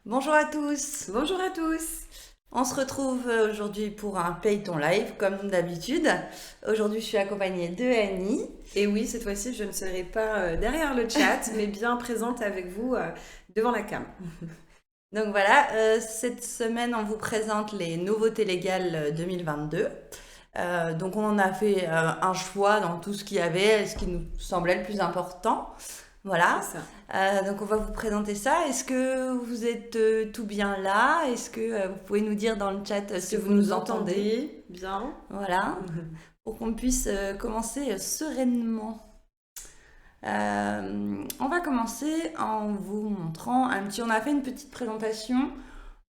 Bonjour à tous, Bonjour à tous. on se retrouve aujourd'hui pour un Paye ton live comme d'habitude. Aujourd'hui je suis accompagnée de Annie. Et oui, cette fois-ci, je ne serai pas derrière le chat, mais bien présente avec vous devant la cam. Donc voilà, cette semaine on vous présente les nouveautés légales 2022. Donc on en a fait un choix dans tout ce qu'il y avait, ce qui nous semblait le plus important. C'est Voilà. ça. Donc on va vous présenter ça. Est-ce que vous êtes tout bien là? Est-ce que vous pouvez nous dire dans le chat Est-ce si que vous vous nous nous entendez? entendez bien? Voilà. Pour qu'on puisse commencer sereinement. On va commencer en vous montrant un petit. On a fait une petite présentation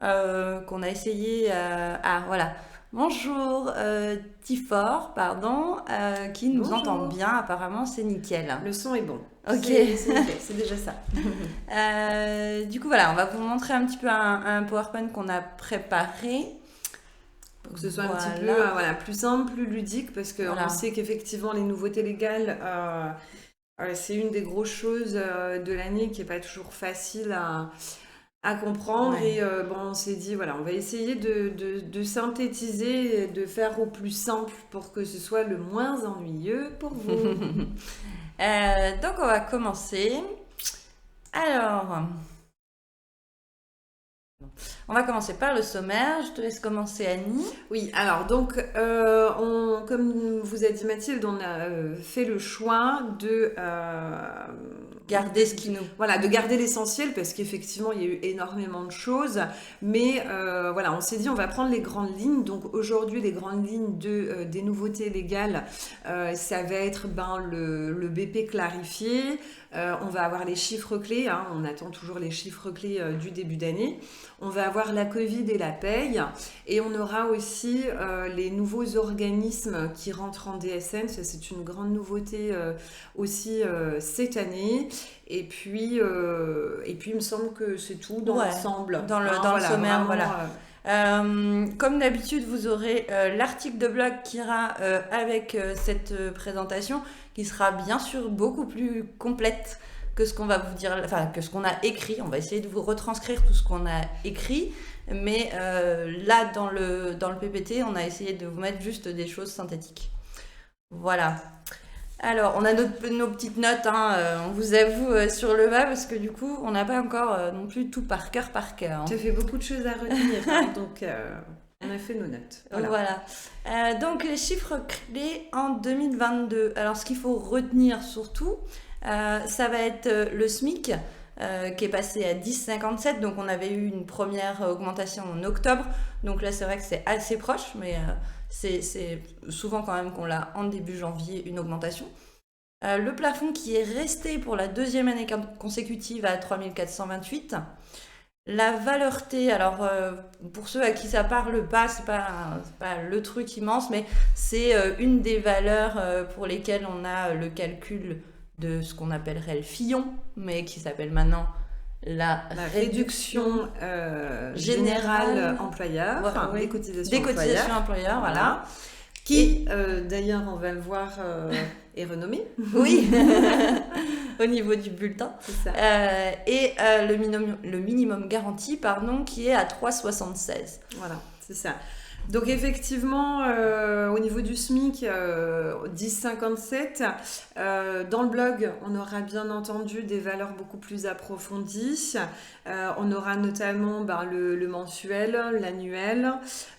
qu'on a essayé. Ah voilà. Bonjour Tifor, pardon, qui nous entend Bonjour. bien. Apparemment, c'est nickel. Le son est bon. Ok. C'est nickel, c'est déjà ça. Du coup, voilà, on va vous montrer un petit peu un PowerPoint qu'on a préparé. Pour que ce soit un petit peu Voilà. voilà, plus simple, plus ludique, parce qu'on Voilà. sait qu'effectivement, les nouveautés légales, c'est une des grosses choses de l'année qui n'est pas toujours facile à comprendre. Ouais. Et bon, on s'est dit, voilà, on va essayer de synthétiser, et de faire au plus simple pour que ce soit le moins ennuyeux pour vous. Donc on va commencer. Alors, on va commencer par le sommaire. Je te laisse commencer, Annie. Oui, alors donc, comme vous a dit Mathilde, on a fait le choix Gardez ce qui nous... voilà, de garder l'essentiel parce qu'effectivement, il y a eu énormément de choses. Mais voilà, on s'est dit, on va prendre les grandes lignes. Donc aujourd'hui, les grandes lignes des nouveautés légales, ça va être le BP clarifié. On va avoir les chiffres clés, hein, on attend toujours les chiffres clés du début d'année. On va avoir la Covid et la paye. Et on aura aussi les nouveaux organismes qui rentrent en DSN. Ça, c'est une grande nouveauté aussi cette année. Et puis, il me semble que c'est tout dans Ouais, l'ensemble. dans le Voilà, sommaire, vraiment, voilà. Comme d'habitude, vous aurez l'article de blog qui ira avec cette présentation, qui sera bien sûr beaucoup plus complète que ce qu'on va vous dire, enfin que ce qu'on a écrit. On va essayer de vous retranscrire tout ce qu'on a écrit, mais là dans le PPT, on a essayé de vous mettre juste des choses synthétiques. Voilà. Alors, on a nos petites notes, hein, on vous avoue sur le bas, parce que du coup, on n'a pas encore non plus tout par cœur. Hein. tu as fait beaucoup de choses à retenir, hein, donc on a fait nos notes. Voilà. Donc, les chiffres clés en 2022. Alors, ce qu'il faut retenir surtout, ça va être le SMIC, qui est passé à 10,57. Donc, on avait eu une première augmentation en octobre. Donc là, c'est vrai que c'est assez proche, mais c'est souvent quand même qu'on l'a en début janvier, une augmentation. Le plafond qui est resté pour la deuxième année consécutive à 3428. La valeur T, alors pour ceux à qui ça parle pas, c'est pas le truc immense, mais c'est une des valeurs pour lesquelles on a le calcul de ce qu'on appellerait le Fillon, mais qui s'appelle maintenant la réduction générale employeur, ouais, enfin, oui. des cotisations des cotisations employeurs, voilà. Qui, d'ailleurs, on va le voir, est renommée. Oui, au niveau du bulletin. C'est ça. Et le minimum garanti, pardon, qui est à 3,76. Voilà, c'est ça. Donc effectivement, au niveau du SMIC, 10,57, dans le blog, on aura bien entendu des valeurs beaucoup plus approfondies. On aura notamment le mensuel,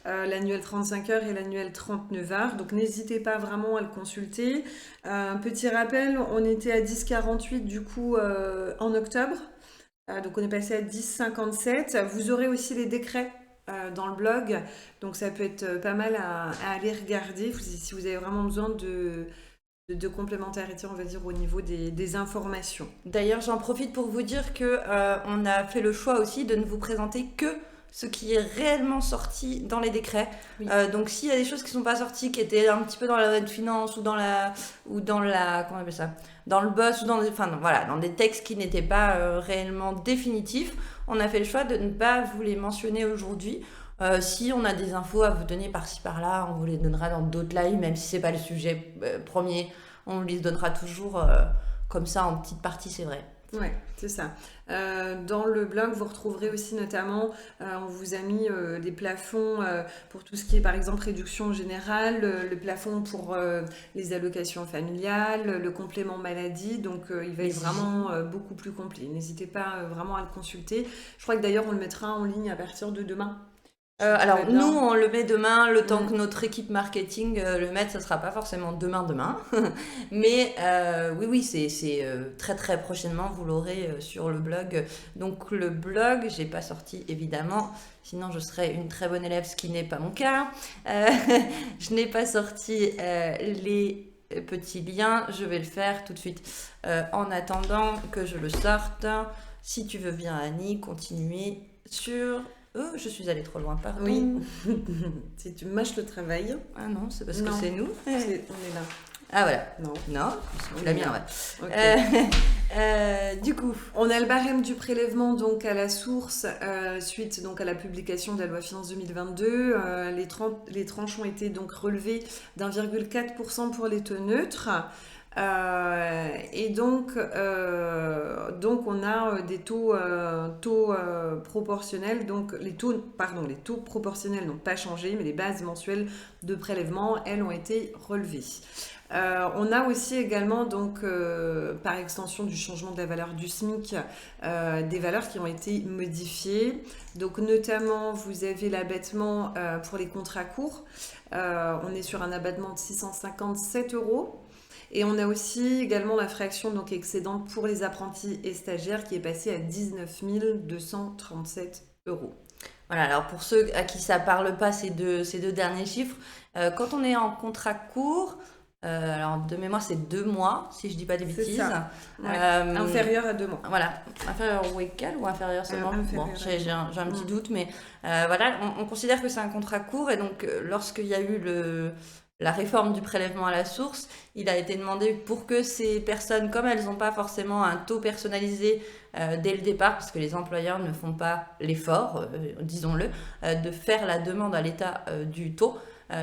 l'annuel 35 heures et l'annuel 39 heures. Donc n'hésitez pas vraiment à le consulter. Petit rappel, on était à 10,48 du coup en octobre. Donc on est passé à 10,57. Vous aurez aussi les décrets dans le blog, donc ça peut être pas mal à aller regarder si vous avez vraiment besoin de complémentarité, on va dire, au niveau des informations. D'ailleurs, j'en profite pour vous dire que on a fait le choix aussi de ne vous présenter que ce qui est réellement sorti dans les décrets. Oui. Donc s'il y a des choses qui sont pas sorties, qui étaient un petit peu dans la loi de finances ou dans la comment on appelle ça, dans le BOSS ou dans des textes qui n'étaient pas réellement définitifs, on a fait le choix de ne pas vous les mentionner aujourd'hui. Si on a des infos à vous donner par-ci par-là, on vous les donnera dans d'autres lives, même si c'est pas le sujet premier, on vous les donnera toujours comme ça en petite partie, c'est vrai. Ouais, c'est ça. Dans le blog, vous retrouverez aussi notamment, on vous a mis des plafonds pour tout ce qui est par exemple réduction générale, le plafond pour les allocations familiales, le complément maladie, donc il va Les être vraiment beaucoup plus complet. N'hésitez pas vraiment à le consulter. Je crois que d'ailleurs on le mettra en ligne à partir de demain. Alors Tout va nous bien. on le met demain, le temps Mm. que notre équipe marketing le mette, ça sera pas forcément demain, mais oui c'est très très prochainement, vous l'aurez sur le blog. Donc le blog, j'ai pas sorti évidemment, sinon je serais une très bonne élève, ce qui n'est pas mon cas. Euh, je n'ai pas sorti les petits liens, je vais le faire tout de suite. En attendant que je le sorte, si tu veux bien Annie, continuer sur... Oh, je suis allée trop loin, pardon. Oui, si tu mâches le travail, Ah non, c'est parce que non, c'est nous. on est là. Ah voilà. Non. Non, tu l'as mis en vrai. Ok. Du coup, On a le barème du prélèvement donc à la source suite donc à la publication de la loi finance 2022. Les tranches ont été donc relevées d'1,4% pour les taux neutres. Et donc on a des taux proportionnels. Donc les taux proportionnels n'ont pas changé, mais les bases mensuelles de prélèvement, elles, ont été relevées. On a aussi également, donc, par extension du changement de la valeur du SMIC, des valeurs qui ont été modifiées. Donc, notamment, vous avez l'abattement pour les contrats courts. On est sur un abattement de 657 euros. Et on a aussi également la fraction donc, excédente pour les apprentis et stagiaires qui est passée à 19 237 euros. voilà, alors pour ceux à qui ça parle pas, ces deux derniers chiffres, quand on est en contrat court, alors de mémoire c'est 2 mois, si je dis pas des C'est bêtises. ça. Ouais. Inférieur à 2 mois. Voilà, inférieur ou égal ou inférieur seulement. Inférieur Bon, à j'ai un petit doute, mais voilà, on considère que c'est un contrat court et donc lorsqu'il y a eu la réforme du prélèvement à la source, il a été demandé pour que ces personnes, comme elles n'ont pas forcément un taux personnalisé dès le départ, parce que les employeurs ne font pas l'effort, disons-le, de faire la demande à l'État du taux.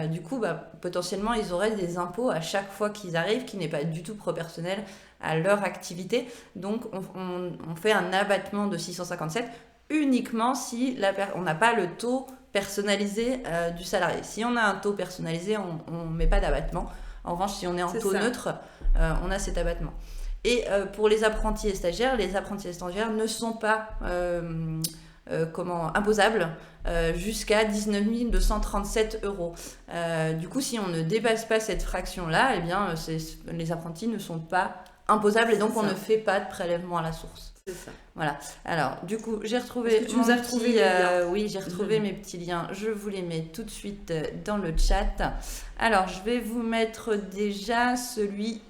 Du coup, potentiellement, ils auraient des impôts à chaque fois qu'ils arrivent, qui n'est pas du tout proportionnel à leur activité. Donc, on fait un abattement de 657 uniquement si on n'a pas le taux personnalisé du salarié. Si on a un taux personnalisé, on ne met pas d'abattement. En revanche, si on est en taux neutre, on a cet abattement. Et pour les apprentis et stagiaires ne sont pas imposables jusqu'à 19 237 euros. Du coup, si on ne dépasse pas cette fraction-là, eh bien, les apprentis ne sont pas imposables et donc on ne fait pas de prélèvement à la source. C'est ça. Voilà. Alors, du coup, j'ai retrouvé oui, j'ai retrouvé mes petits liens. Je vous les mets tout de suite dans le chat. Alors, je vais vous mettre déjà celui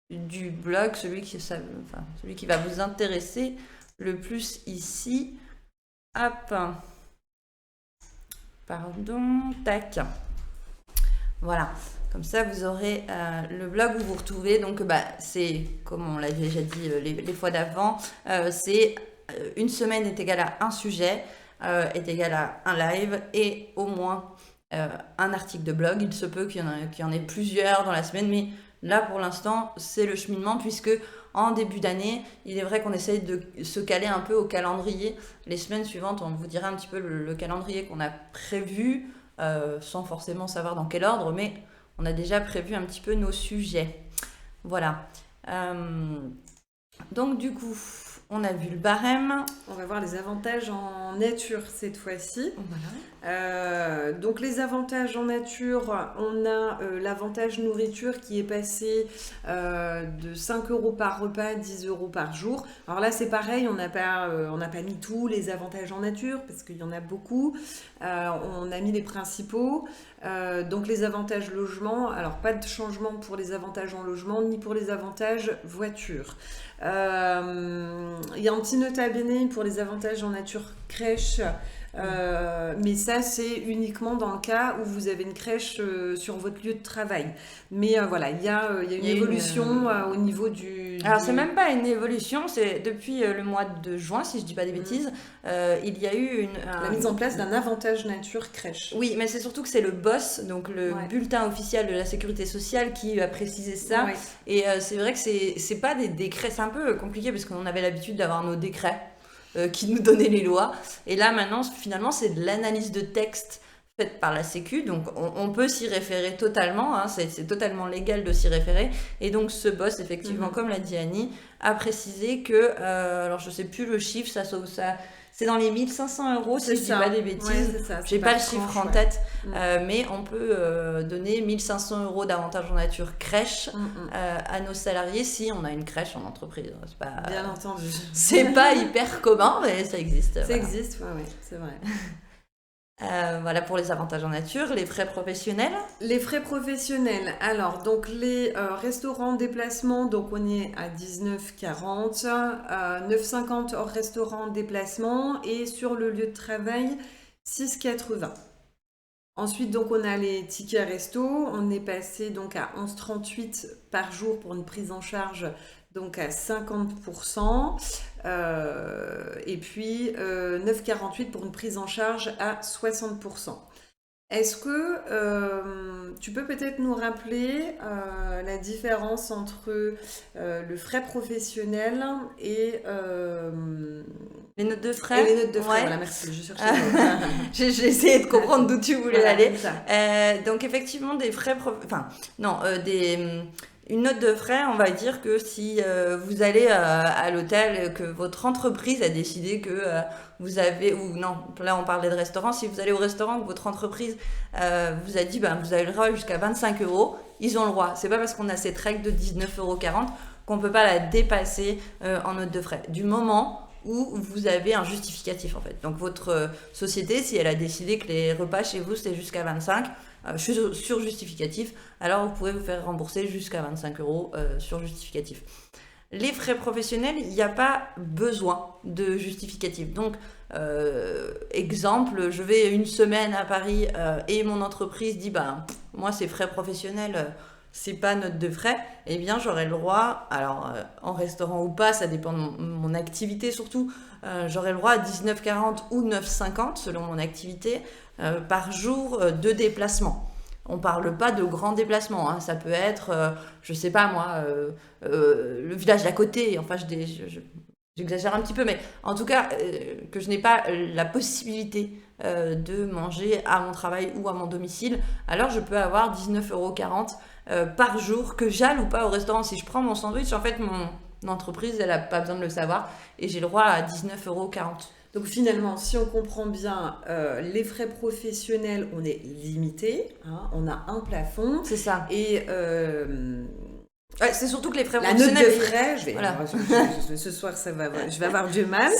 du blog, celui qui va vous intéresser le plus ici. Hop. Pardon. Tac. Voilà. Comme ça, vous aurez le blog où vous retrouvez. Donc, c'est, comme on l'a déjà dit les fois d'avant, c'est une semaine est égale à un sujet, est égale à un live et au moins un article de blog. Il se peut qu'il y en ait plusieurs dans la semaine, mais là, pour l'instant, c'est le cheminement puisque en début d'année, il est vrai qu'on essaye de se caler un peu au calendrier. Les semaines suivantes, on vous dira un petit peu le calendrier qu'on a prévu, sans forcément savoir dans quel ordre, mais on a déjà prévu un petit peu nos sujets. Voilà. Donc du coup, on a vu le barème. On va voir les avantages en nature cette fois-ci. Voilà. Donc les avantages en nature, on a l'avantage nourriture qui est passé de 5 euros par repas à 10 euros par jour. Alors là c'est pareil, on n'a pas mis tous les avantages en nature parce qu'il y en a beaucoup. On a mis les principaux. Donc les avantages logement, alors pas de changement pour les avantages en logement ni pour les avantages voiture. Il y a un petit nota bene pour les avantages en nature crèche. Mais ça, c'est uniquement dans le cas où vous avez une crèche sur votre lieu de travail. Mais voilà, il y a une évolution au niveau du... Alors, c'est même pas une évolution, c'est depuis le mois de juin, si je dis pas des bêtises, il y a eu la mise en place d'un avantage nature crèche. Oui, mais c'est surtout que c'est le BOSS, donc le bulletin officiel de la sécurité sociale, qui a précisé ça. Ouais. Et c'est vrai que c'est pas des décrets, c'est un peu compliqué parce qu'on avait l'habitude d'avoir nos décrets qui nous donnaient les lois. Et là, maintenant, finalement, c'est de l'analyse de texte faite par la Sécu, donc on peut s'y référer totalement, hein, c'est totalement légal de s'y référer. Et donc ce boss, effectivement, comme l'a dit Annie, a précisé que, alors je sais plus le chiffre, ça c'est dans les 1 500 € si je dis pas des bêtises. Ouais, j'ai pas le chiffre en tête, mais on peut donner 1 500 € d'avantage en nature crèche à nos salariés si on a une crèche en entreprise. C'est pas, bien entendu. C'est pas hyper commun, mais ça existe. Ça existe, ouais, c'est vrai. Voilà pour les avantages en nature. Les frais professionnels. Les frais professionnels. Alors, donc les restaurants déplacement, donc on est à 19,40, 9,50 hors restaurant déplacement et sur le lieu de travail 6,80. Ensuite, donc on a les tickets resto. On est passé donc à 11,38 par jour pour une prise en charge donc à 50%, et puis 9,48 pour une prise en charge à 60%. Est-ce que tu peux peut-être nous rappeler la différence entre le frais professionnel et les notes de frais? Et les notes de frais, voilà, merci, je cherchais. J'ai essayé de comprendre d'où tu voulais aller. Donc effectivement, des frais... Une note de frais, on va dire que si vous allez à l'hôtel, que votre entreprise a décidé que vous avez... Ou non, là on parlait de restaurant. Si vous allez au restaurant, que votre entreprise vous a dit vous avez le droit jusqu'à 25 €, ils ont le droit. C'est pas parce qu'on a cette règle de 19,40 € qu'on peut pas la dépasser en note de frais. Du moment où vous avez un justificatif en fait. Donc votre société, si elle a décidé que les repas chez vous c'est jusqu'à 25, sur justificatif, alors vous pouvez vous faire rembourser jusqu'à 25 € sur justificatif. Les frais professionnels, il n'y a pas besoin de justificatif. Donc, exemple, je vais une semaine à Paris et mon entreprise dit moi c'est frais professionnels, c'est pas note de frais, eh bien j'aurai le droit, alors en restaurant ou pas, ça dépend de mon activité surtout, j'aurai le droit à 19,40 ou 9,50 selon mon activité par jour de déplacement. On parle pas de grands déplacements, hein. Ça peut être, je sais pas moi, le village d'à côté, enfin j'exagère un petit peu, mais en tout cas que je n'ai pas la possibilité de manger à mon travail ou à mon domicile, alors je peux avoir 19,40 € par jour que j'aille ou pas au restaurant. Si je prends mon sandwich, en fait mon entreprise elle n'a pas besoin de le savoir et j'ai le droit à 19,40 €. Donc finalement, si on comprend bien, les frais professionnels, on est limité, hein, on a un plafond. C'est ça. Et c'est surtout que les frais la professionnels... note de frais, ce soir je vais avoir du mal.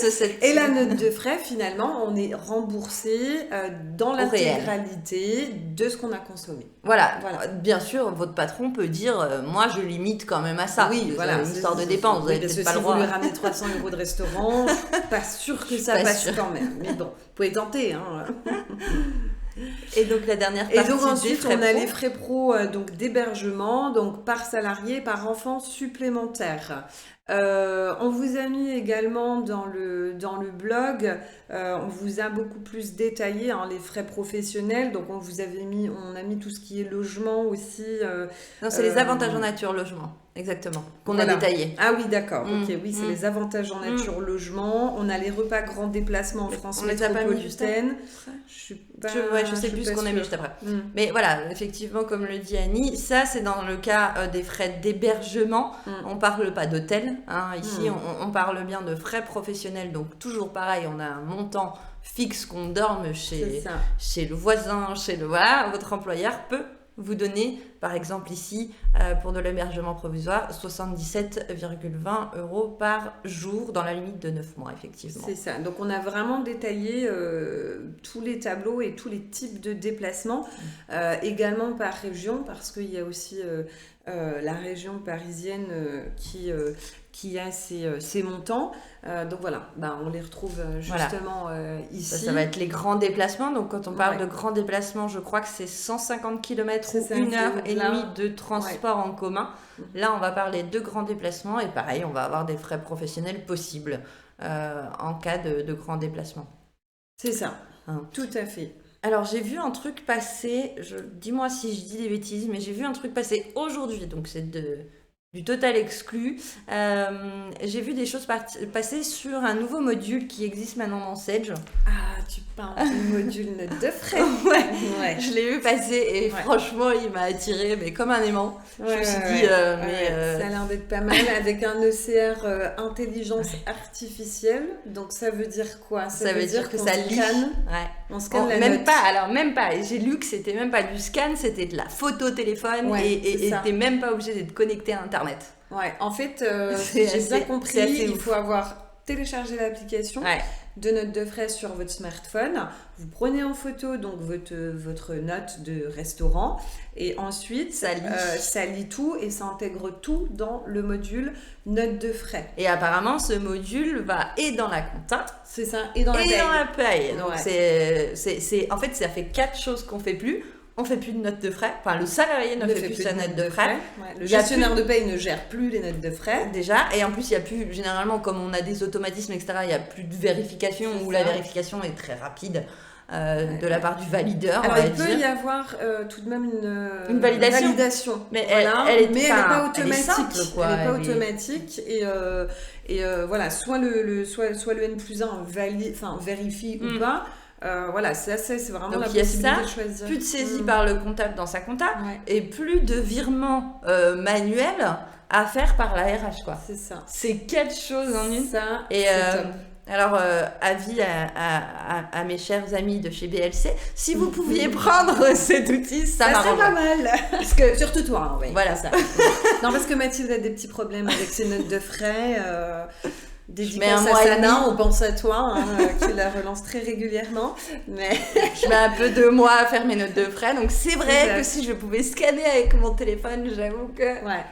Et la note de frais, finalement, on est remboursé dans l'intégralité de ce qu'on a consommé. Voilà. Bien sûr, votre patron peut dire moi je limite quand même à ça. Oui, voilà. C'est une histoire de dépense. Vous n'avez peut-être pas le droit. Si vous lui ramenez 300 € de restaurant, je suis pas sûre que ça passe quand même. Mais bon, vous pouvez tenter. Hein. Et donc la dernière partie. Et donc ensuite on a les frais pro donc d'hébergement, donc par salarié, par enfant supplémentaire. On vous a mis également dans le blog, on vous a beaucoup plus détaillé les frais professionnels. Donc on a mis tout ce qui est logement aussi. Non, c'est les avantages en nature logement, exactement, qu'on a détaillé. Ah oui, d'accord. Ok, oui, c'est les avantages en nature logement. On a les repas grand déplacement en France métropolitaine. Je sais plus ce qu'on a mis juste après. Mais voilà, effectivement, comme le dit Annie, ça c'est dans le cas des frais d'hébergement. On parle pas d'hôtel. Hein. Ici, on parle bien de frais professionnels. Donc toujours pareil, on a un montant fixe qu'on dorme chez le voisin, votre employeur peut vous donner, par exemple ici, pour de l'hébergement provisoire, 77,20 € par jour dans la limite de 9 mois, effectivement. C'est ça. Donc, on a vraiment détaillé tous les tableaux et tous les types de déplacements, également par région, parce qu'il y a aussi la région parisienne qui a ces montants. Donc voilà, on les retrouve justement ici. Ça va être les grands déplacements. Donc quand on parle Ouais. de grands déplacements, je crois que c'est 150 km C'est ou ça, 1 c'est heure et au-delà. demie de transport en commun. Là, on va parler de grands déplacements et pareil, on va avoir des frais professionnels possibles en cas de grands déplacements. C'est ça, Hein. tout à fait. Alors j'ai vu un truc passer, dis-moi si je dis des bêtises, mais j'ai vu un truc passer aujourd'hui, donc c'est du total exclu. J'ai vu des choses passer sur un nouveau module qui existe maintenant dans Sage. Ah, tu parles du module note de frais. Ouais. Je l'ai vu passer et Ouais. franchement il m'a attiré mais comme un aimant. Je me suis dit Ça a l'air d'être pas mal avec un OCR intelligence artificielle. Donc ça veut dire quoi? ça veut dire que qu'on ça lit. scanne, Ouais. on scanne la Même note. pas, alors même pas. J'ai lu que c'était même pas du scan, c'était de la photo téléphone Ouais, c'est et ça. t'es même pas obligé d'être connecté à Internet. Ouais, en fait, C'est si j'ai bien assez- compris, c'est assez il ouf. faut avoir téléchargé l'application Ouais. de notes de frais sur votre smartphone. Vous prenez en photo donc votre note de restaurant et ensuite Ça lit. ça lit tout et ça intègre tout dans le module notes de frais. Et apparemment, ce module va et dans la compta C'est ça, et dans la et paye. dans la paye. Donc, Ouais. en fait, ça fait 4 choses qu'on fait plus. On fait plus de notes de frais. Enfin, le salarié ne fait plus sa de note de frais. Ouais, le Il y a gestionnaire de paye ne gère plus les notes de frais. Déjà, et en plus, il y a plus, généralement, comme on a des automatismes, etc., il n'y a plus de vérification C'est ou ça. la vérification est très rapide Ouais, de la part du valideur, Alors on va il peut dire. y avoir tout de même Une validation. validation. Mais Voilà. elle est- Mais elle n'est enfin, pas elle est automatique. simple, quoi. Elle n'est pas Elle est- automatique et voilà, soit le N+1 valide, enfin vérifie ou pas. Voilà, c'est vraiment Donc, la il y a possibilité ça, de choisir. Plus de saisie Mm. par le comptable dans sa compta Ouais, et plus de virements manuels à faire par la RH, quoi. c'est ça. C'est 4 choses en une. Ça, Et c'est top. alors, avis à mes chers amis de chez BLC, si vous pouviez prendre cet outil, ça Ça serait pas m'arrange. mal. Parce que, Surtout toi, hein, oui. voilà, ça. Non, parce que Mathilde a des petits problèmes avec ses notes de frais. mets Dédicace un à mois et Sana, demi. on pense à toi, hein, qui la relance très régulièrement. Mais je mets un peu 2 mois à faire mes notes de frais, donc c'est vrai Exact. que si je pouvais scanner avec mon téléphone, j'avoue que... ouais.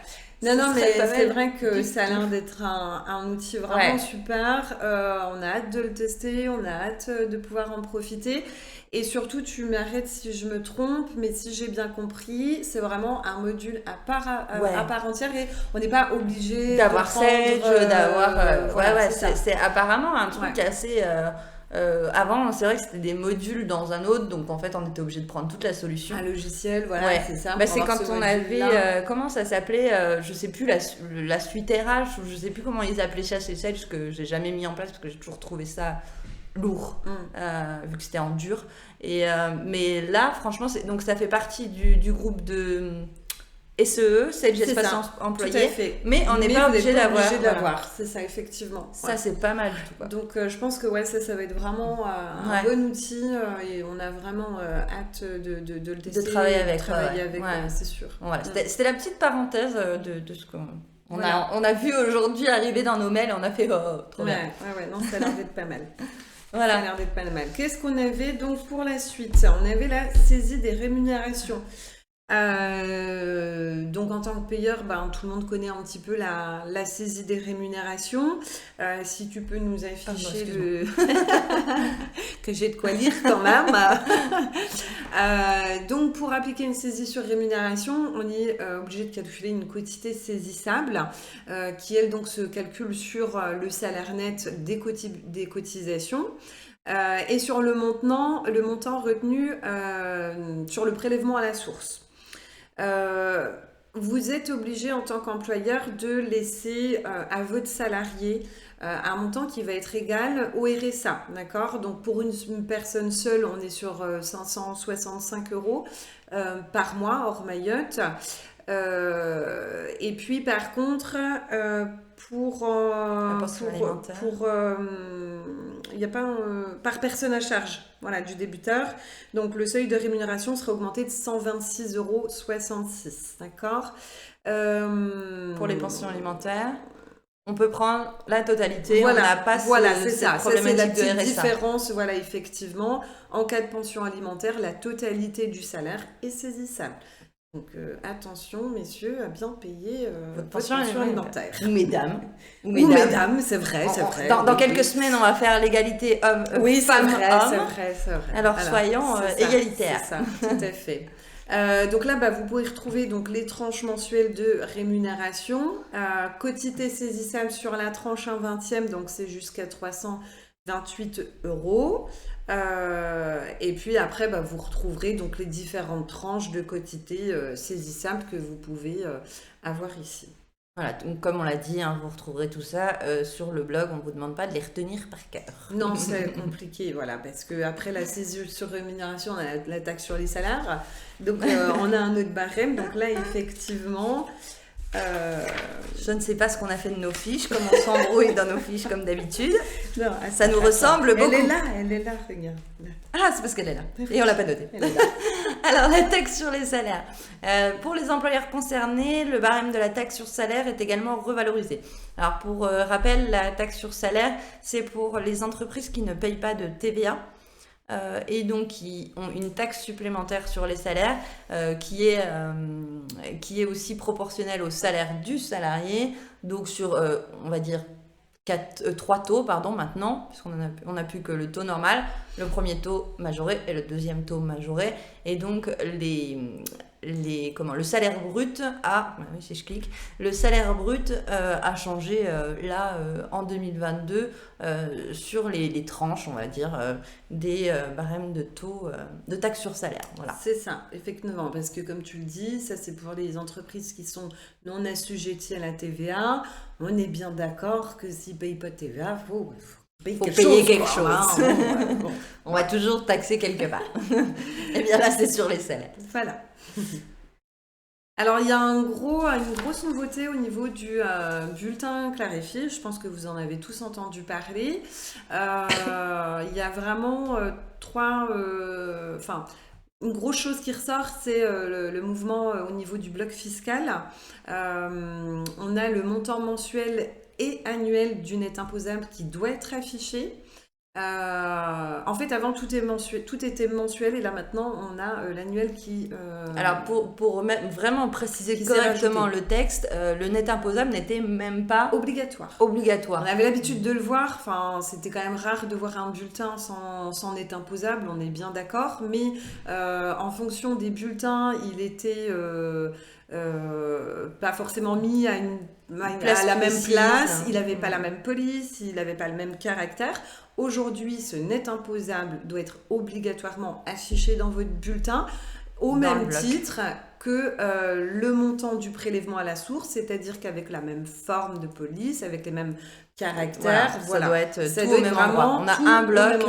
Ce Non, serait mais pas c'est mal vrai que du ça a tout. l'air d'être un outil vraiment Ouais. super. On a hâte de le tester, on a hâte de pouvoir en profiter. Et surtout, tu m'arrêtes si je me trompe, mais si j'ai bien compris, c'est vraiment un module à Ouais. part entière et on n'est pas obligé D'avoir de prendre, Sage, d'avoir... voilà, ouais, c'est ça. c'est apparemment un truc Ouais. assez... avant, c'est vrai que c'était des modules dans un autre, donc en fait, on était obligé de prendre toute la solution. Un logiciel, voilà, Ouais. c'est ça. Bah, pour c'est avoir quand ce on avait, module-là. comment ça s'appelait, je sais plus, la suite RH, ou je sais plus comment ils appelaient ça chez Sage, que j'ai jamais mis en place parce que j'ai toujours trouvé ça lourd, vu que c'était en dur. Mais là, franchement, donc ça fait partie du groupe de SEE, Sage C'est Espace ça, Employé, Tout à fait. mais on n'est Mais pas vous obligé n'êtes pas d'avoir. obligé de Voilà. l'avoir, c'est ça, effectivement. Ça, Ouais. c'est pas mal du tout, quoi. Donc je pense que ouais, ça va être vraiment un Ouais. bon outil et on a vraiment hâte de le tester. travailler et avec, travailler ouais. avec, Ouais. ouais, c'est sûr. Voilà, c'était la petite parenthèse de ce qu'on Voilà. on a vu aujourd'hui arriver dans nos mails et on a fait oh, trop Ouais, bien. ouais, non, ça a l'air d'être pas mal. Ça a Voilà. l'air d'être pas mal. Qu'est-ce qu'on avait donc pour la suite? On avait la saisie des rémunérations. Donc en tant que payeur, tout le monde connaît un petit peu la saisie des rémunérations. Si tu peux nous afficher que j'ai de quoi lire quand même. Donc pour appliquer une saisie sur rémunération, on est obligé de calculer une quotité saisissable qui elle donc se calcule sur le salaire net des cotisations. Et sur le montant retenu sur le prélèvement à la source. Vous êtes obligé en tant qu'employeur de laisser à votre salarié un montant qui va être égal au RSA, d'accord? Donc pour une personne seule, on est sur 565 € par mois hors Mayotte. Et puis par contre, pour pension alimentaire. il n'y a pas par personne à charge, voilà, du débiteur. Donc le seuil de rémunération sera augmenté de 126,66 €, d'accord. Pour les pensions alimentaires, on peut prendre la totalité, Voilà, on n'a pas voilà, c'est cette ça. Ça, c'est la problématique petite de RSA. différence, voilà, effectivement. En cas de pension alimentaire, la totalité du salaire est saisissable. Donc attention, messieurs, à bien payer Votre votre pension pension alimentaire. alimentaire. Ou mesdames. Ou mesdames, c'est vrai, c'est vrai. Dans Oui, quelques oui. semaines, on va faire l'égalité Oui, c'est femmes-hommes. vrai, c'est vrai, c'est vrai. Alors, soyons c'est ça, égalitaires. C'est ça, tout à fait. Donc là, vous pouvez retrouver donc, les tranches mensuelles de rémunération. Quotité saisissable sur la tranche 1/20, donc c'est jusqu'à 328 €. Et puis après, vous retrouverez donc les différentes tranches de quotité saisissable que vous pouvez avoir ici. Voilà, donc comme on l'a dit, hein, vous retrouverez tout ça sur le blog. On ne vous demande pas de les retenir par cœur. Non, c'est compliqué, voilà, parce que après la saisie sur rémunération, on a la taxe sur les salaires, donc on a un autre barème. Donc là, effectivement, Je ne sais pas ce qu'on a fait de nos fiches, comme on s'embrouille dans nos fiches comme d'habitude. non, Ça nous ressemble beaucoup. Elle est là, regarde. Là. Ah, c'est parce qu'elle est là. Et on l'a pas notée. Elle est là. Alors, la taxe sur les salaires. Pour les employeurs concernés, le barème de la taxe sur salaire est également revalorisé. Alors, pour rappel, la taxe sur salaire, c'est pour les entreprises qui ne payent pas de TVA. Et donc qui ont une taxe supplémentaire sur les salaires qui est aussi proportionnelle au salaire du salarié, donc sur, on va dire, 3 taux maintenant, puisqu'on n'a plus que le taux normal, le premier taux majoré et le deuxième taux majoré, et donc le salaire brut si je clique, le salaire brut a changé en 2022 sur les tranches, on va dire, des barèmes de taux de taxe sur salaire. Voilà. C'est ça, effectivement, parce que comme tu le dis, ça c'est pour les entreprises qui sont non assujetties à la TVA. On est bien d'accord que s'ils ne payent pas de TVA, il faut payer quelque chose. Hein, bon. On va toujours taxer quelque part. Et bien là, c'est sur les salaires. Voilà. Alors, il y a une grosse nouveauté au niveau du bulletin clarifié. Je pense que vous en avez tous entendu parler. Il y a vraiment une grosse chose qui ressort, c'est le mouvement au niveau du bloc fiscal. On a le montant mensuel et annuel du net imposable qui doit être affiché. En fait, avant, tout était mensuel et là, maintenant, on a l'annuel qui... Alors, pour vraiment préciser qui correctement le texte, le net imposable n'était même pas obligatoire. obligatoire. On avait l'habitude de le voir, c'était quand même rare de voir un bulletin sans net imposable, on est bien d'accord, mais en fonction des bulletins, il était pas forcément mis à la même place, il n'avait pas la même police, il n'avait pas le même caractère. Aujourd'hui, ce net imposable doit être obligatoirement affiché dans votre bulletin au même titre que le montant du prélèvement à la source, c'est-à-dire qu'avec la même forme de police, avec les mêmes caractères, ça doit être tout au même endroit. On a un bloc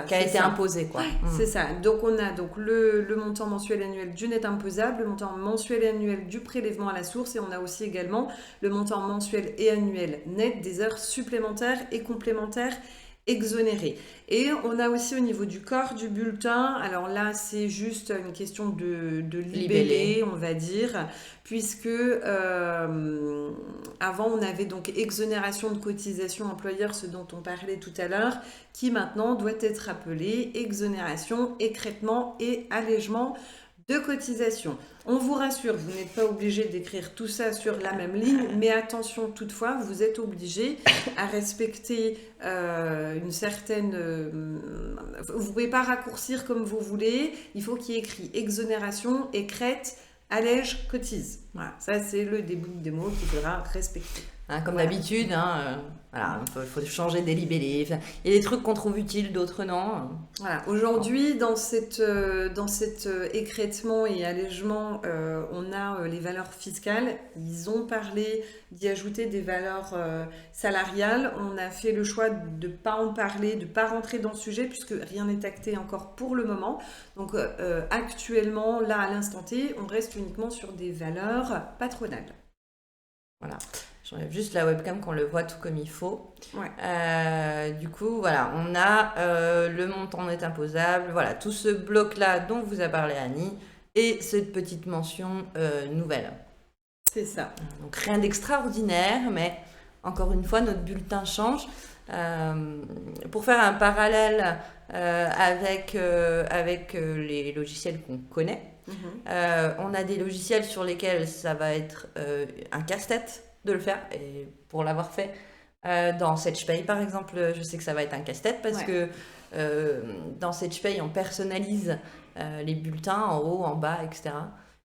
qui a été imposé, quoi. C'est ça. Donc on a le montant mensuel annuel du net imposable, le montant mensuel et annuel du prélèvement à la source, et on a aussi également le montant mensuel et annuel net des heures supplémentaires et complémentaires exonérés. Et on a aussi au niveau du corps du bulletin, alors là c'est juste une question de libellé, on va dire, puisque avant on avait donc exonération de cotisation employeur, ce dont on parlait tout à l'heure, qui maintenant doit être appelé exonération, écrêtement et allègement de cotisation. On vous rassure, vous n'êtes pas obligé d'écrire tout ça sur la même ligne, mais attention toutefois, vous êtes obligé à respecter une certaine... vous ne pouvez pas raccourcir comme vous voulez, il faut qu'il y ait écrit exonération, écrète, allège, cotise. Voilà, ça c'est le début des mots qu'il faudra respecter. Comme d'habitude, voilà, faut changer des libellés. Enfin, il y a des trucs qu'on trouve utiles, d'autres non. Voilà. Aujourd'hui, dans cet écrêtement et allègement, on a les valeurs fiscales. Ils ont parlé d'y ajouter des valeurs salariales. On a fait le choix de ne pas en parler, de ne pas rentrer dans le sujet, puisque rien n'est acté encore pour le moment. Donc actuellement, là, à l'instant T, on reste uniquement sur des valeurs patronales. Voilà. J'enlève juste la webcam qu'on le voit tout comme il faut. Ouais. Du coup, voilà, on a le montant net imposable, voilà, tout ce bloc-là dont vous a parlé Annie, et cette petite mention nouvelle. C'est ça. Donc rien d'extraordinaire, mais encore une fois, notre bulletin change. Pour faire un parallèle avec les logiciels qu'on connaît, On a des logiciels sur lesquels ça va être un casse-tête de le faire. Et pour l'avoir fait, dans SagePay par exemple, je sais que ça va être un casse-tête parce que dans SagePay, on personnalise les bulletins en haut, en bas, etc.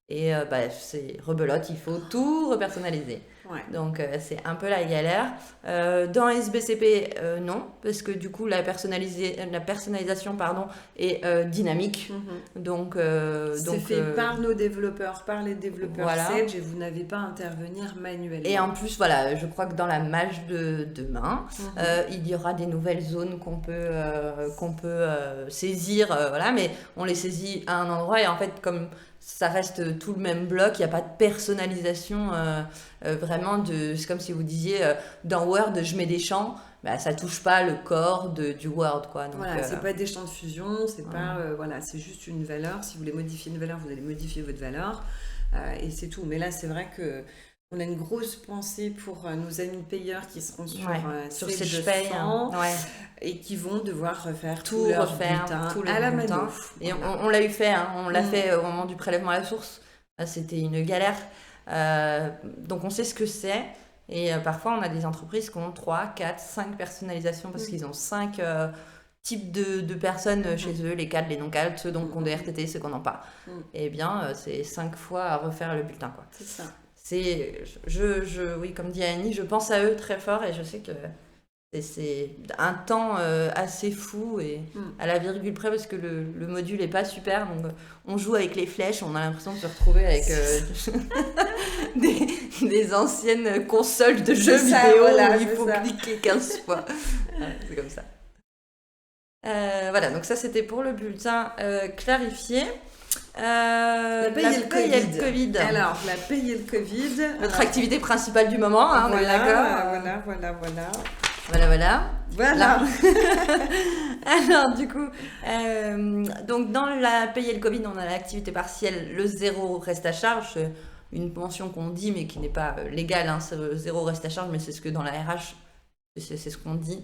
Et c'est rebelote, il faut tout repersonnaliser. Donc c'est un peu la galère. Dans SBCP, non, parce que du coup la personnalisation est dynamique. Donc c'est fait par nos développeurs, par les développeurs Sage, et vous n'avez pas à intervenir manuellement. Et en plus, voilà, je crois que dans la mage de demain, il y aura des nouvelles zones qu'on peut saisir, mais on les saisit à un endroit et en fait comme ça reste tout le même bloc, il n'y a pas de personnalisation vraiment c'est comme si vous disiez dans Word je mets des champs, ça touche pas le corps du Word quoi. Donc, c'est pas des champs de fusion, c'est pas c'est juste une valeur. Si vous voulez modifier une valeur, vous allez modifier votre valeur et c'est tout. Mais là c'est vrai que on a une grosse pensée pour nos amis payeurs qui seront sur SagePay et qui vont devoir refaire tout leur bulletin à la mano. Et on l'a eu fait, on l'a fait au moment du prélèvement à la source. C'était une galère. Donc on sait ce que c'est. Et parfois on a des entreprises qui ont 3, 4, 5 personnalisations parce qu'ils ont 5 types de personnes chez eux, les cadres, les non-cadres, ceux qui ont des RTT, ceux qui n'en ont pas. Et bien c'est 5 fois à refaire le bulletin quoi. C'est ça. Oui, comme dit Annie, je pense à eux très fort et je sais que c'est un temps assez fou et à la virgule près parce que le module est pas super. Donc on joue avec les flèches, on a l'impression de se retrouver avec des anciennes consoles de jeux vidéo où il faut cliquer 15 fois. C'est comme ça. Donc ça c'était pour le bulletin clarifié. La paye et le Covid. Alors, la paye et le Covid. Notre activité principale du moment, on est d'accord. Voilà. Alors, du coup, donc dans la paye et le Covid, on a l'activité partielle, le zéro reste à charge. Une mention qu'on dit, mais qui n'est pas légale, c'est le zéro reste à charge, mais c'est ce que dans la RH, c'est ce qu'on dit.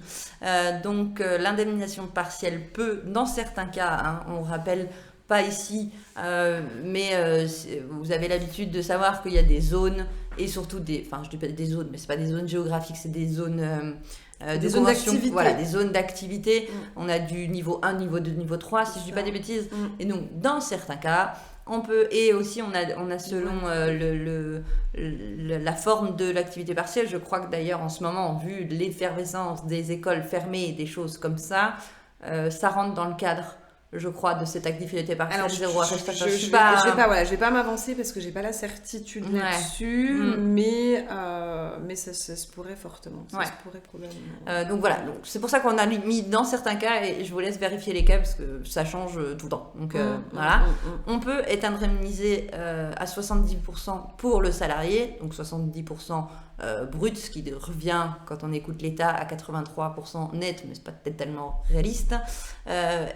Donc, l'indemnisation partielle peut, dans certains cas, on rappelle, pas ici, mais vous avez l'habitude de savoir qu'il y a des zones et surtout je dis pas des zones, mais c'est pas des zones géographiques, c'est des zones des zones d'activité. Voilà, des zones d'activité. On a du niveau 1, niveau 2, niveau 3, si je dis pas des bêtises. Et donc, dans certains cas, on peut, et aussi on a selon la forme de l'activité partielle, je crois que d'ailleurs en ce moment, vu l'effervescence des écoles fermées et des choses comme ça, ça rentre dans le cadre, je crois, de cette activité partielle. Alors, je vais pas m'avancer parce que j'ai pas la certitude là-dessus, mais ça se pourrait fortement. Ça se pourrait probablement. Donc voilà, c'est pour ça qu'on a mis dans certains cas, et je vous laisse vérifier les cas parce que ça change tout le temps. Donc voilà, on peut être indemnisé à 70% pour le salarié, donc 70% brut, ce qui revient, quand on écoute l'État, à 83% net, mais c'est pas peut-être tellement réaliste.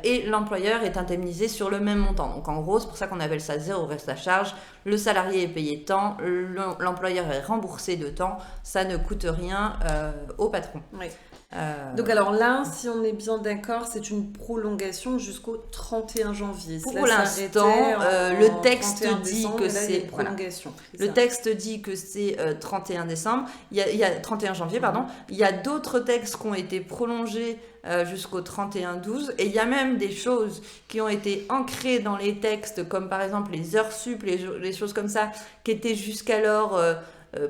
Et l'employeur est indemnisé sur le même montant. Donc en gros, c'est pour ça qu'on appelle ça zéro reste à charge. Le salarié est payé tant, l'employeur est remboursé de temps, ça ne coûte rien au patron. Oui. Donc alors là, si on est bien d'accord, c'est une prolongation jusqu'au 31 janvier. Pour l'instant, le texte dit que c'est prolongation. Le texte dit que c'est 31 décembre. Il y a 31 janvier, pardon. Il y a d'autres textes qui ont été prolongés jusqu'au 31/12 et il y a même des choses qui ont été ancrées dans les textes, comme par exemple les heures sup, les choses comme ça, qui étaient jusqu'alors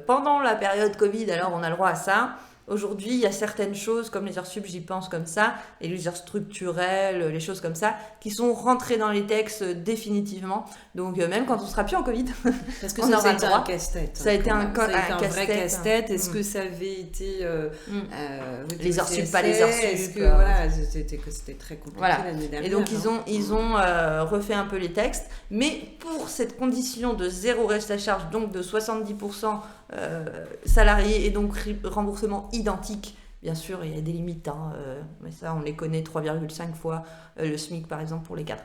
pendant la période Covid. Alors on a le droit à ça. Aujourd'hui, il y a certaines choses, comme les heures sup, j'y pense comme ça, et les heures structurelles, les choses comme ça, qui sont rentrées dans les textes définitivement. Donc, même quand on sera plus en Covid, parce que on aura le droit. Un casse-tête. Ça a été un vrai casse-tête. Est-ce que ça avait été... les heures sup, pas les heures sup. Est-ce que c'était très compliqué l'année dernière. Et donc, ils ont refait un peu les textes. Mais pour cette condition de zéro reste à charge, donc de 70% salariés et donc remboursement identique, bien sûr il y a des limites, mais ça on les connaît, 3,5 fois le SMIC par exemple pour les cadres.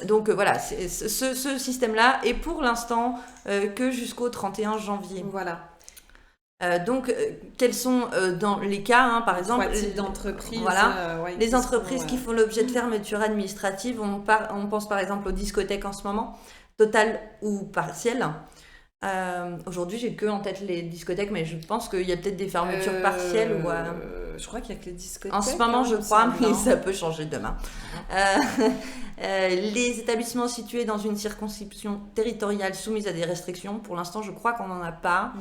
Donc voilà, ce système là est pour l'instant que jusqu'au 31 janvier. Voilà. Donc, quels sont dans les cas, hein, par exemple, 3 types d'entreprises. voilà, Ouais, les qui entreprises sont, qui font l'objet de fermeture administrative, on pense par exemple aux discothèques en ce moment, totales ou partielles. Aujourd'hui, j'ai que en tête les discothèques, mais je pense qu'il y a peut-être des fermetures partielles ou je crois qu'il y a que les discothèques. en ce moment, je il me crois, semble, mais hein. ça peut changer demain. Euh, les établissements situés dans une circonscription territoriale soumise à des restrictions, pour l'instant, je crois qu'on n'en a pas.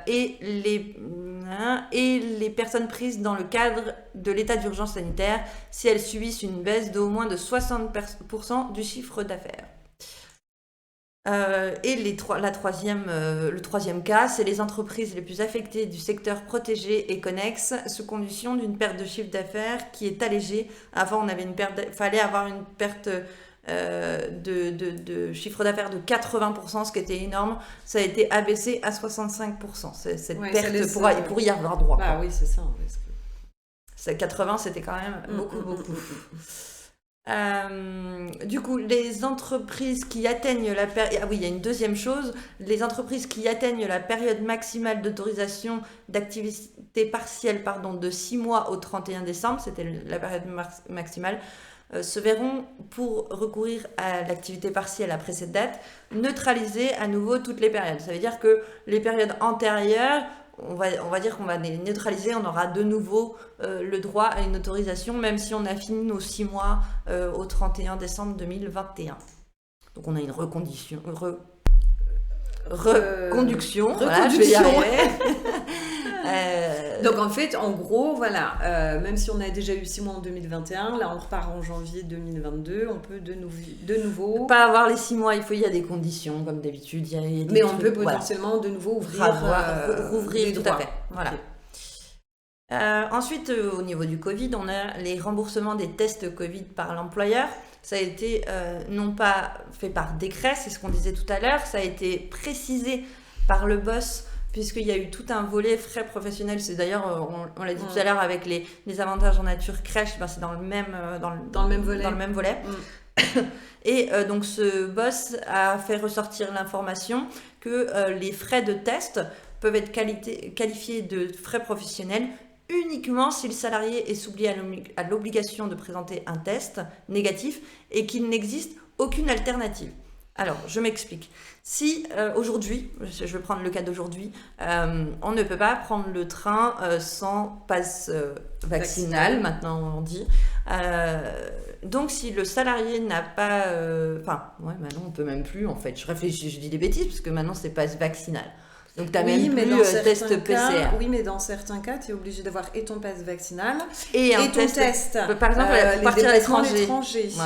Et les personnes prises dans le cadre de l'état d'urgence sanitaire, si elles subissent une baisse d'au moins de 60% du chiffre d'affaires. Et le troisième cas, c'est les entreprises les plus affectées du secteur protégé et connexe, sous condition d'une perte de chiffre d'affaires qui est allégée. Avant, fallait avoir une perte de chiffre d'affaires de 80%, ce qui était énorme. Ça a été abaissé à 65%. Cette perte pour y avoir droit. Ah oui, c'est ça. 80, c'était quand même beaucoup. Du coup, les entreprises qui atteignent la période... Ah oui, il y a une deuxième chose. Les entreprises qui atteignent la période maximale d'autorisation d'activité partielle de 6 mois au 31 décembre, c'était la période maximale, se verront, pour recourir à l'activité partielle après cette date, neutraliser à nouveau toutes les périodes. Ça veut dire que les périodes antérieures, on va dire qu'on va les neutraliser, on aura de nouveau le droit à une autorisation, même si on a fini nos 6 mois au 31 décembre 2021. Donc on a une reconduction. Voilà, je vais y arriver. Donc en fait, en gros, voilà, même si on a déjà eu 6 mois en 2021, là on repart en janvier 2022, on peut de nouveau... Pas avoir les 6 mois, il y a des conditions, comme d'habitude. Il y a des mais trucs, on peut potentiellement de nouveau rouvrir tout à fait. Voilà. Okay. Ensuite, au niveau du Covid, on a les remboursements des tests Covid par l'employeur. Ça a été non pas fait par décret, c'est ce qu'on disait tout à l'heure, ça a été précisé par le boss, puisqu'il y a eu tout un volet frais professionnels. C'est d'ailleurs, on l'a dit tout à l'heure, avec les avantages en nature crèche, c'est dans le même volet. Et donc ce boss a fait ressortir l'information que les frais de test peuvent être qualifiés de frais professionnels uniquement si le salarié est soumis à l'obligation de présenter un test négatif et qu'il n'existe aucune alternative. Alors, je m'explique. Si aujourd'hui, je vais prendre le cas d'aujourd'hui, on ne peut pas prendre le train sans passe vaccinal, maintenant on dit. Donc, si le salarié n'a pas... maintenant on peut même plus, en fait. Je dis des bêtises, parce que maintenant c'est passe vaccinal. Donc, tu as même plus test PCR. Oui, mais dans certains cas, tu es obligé d'avoir et ton passe vaccinal et ton test. Par exemple, pour partir à l'étranger.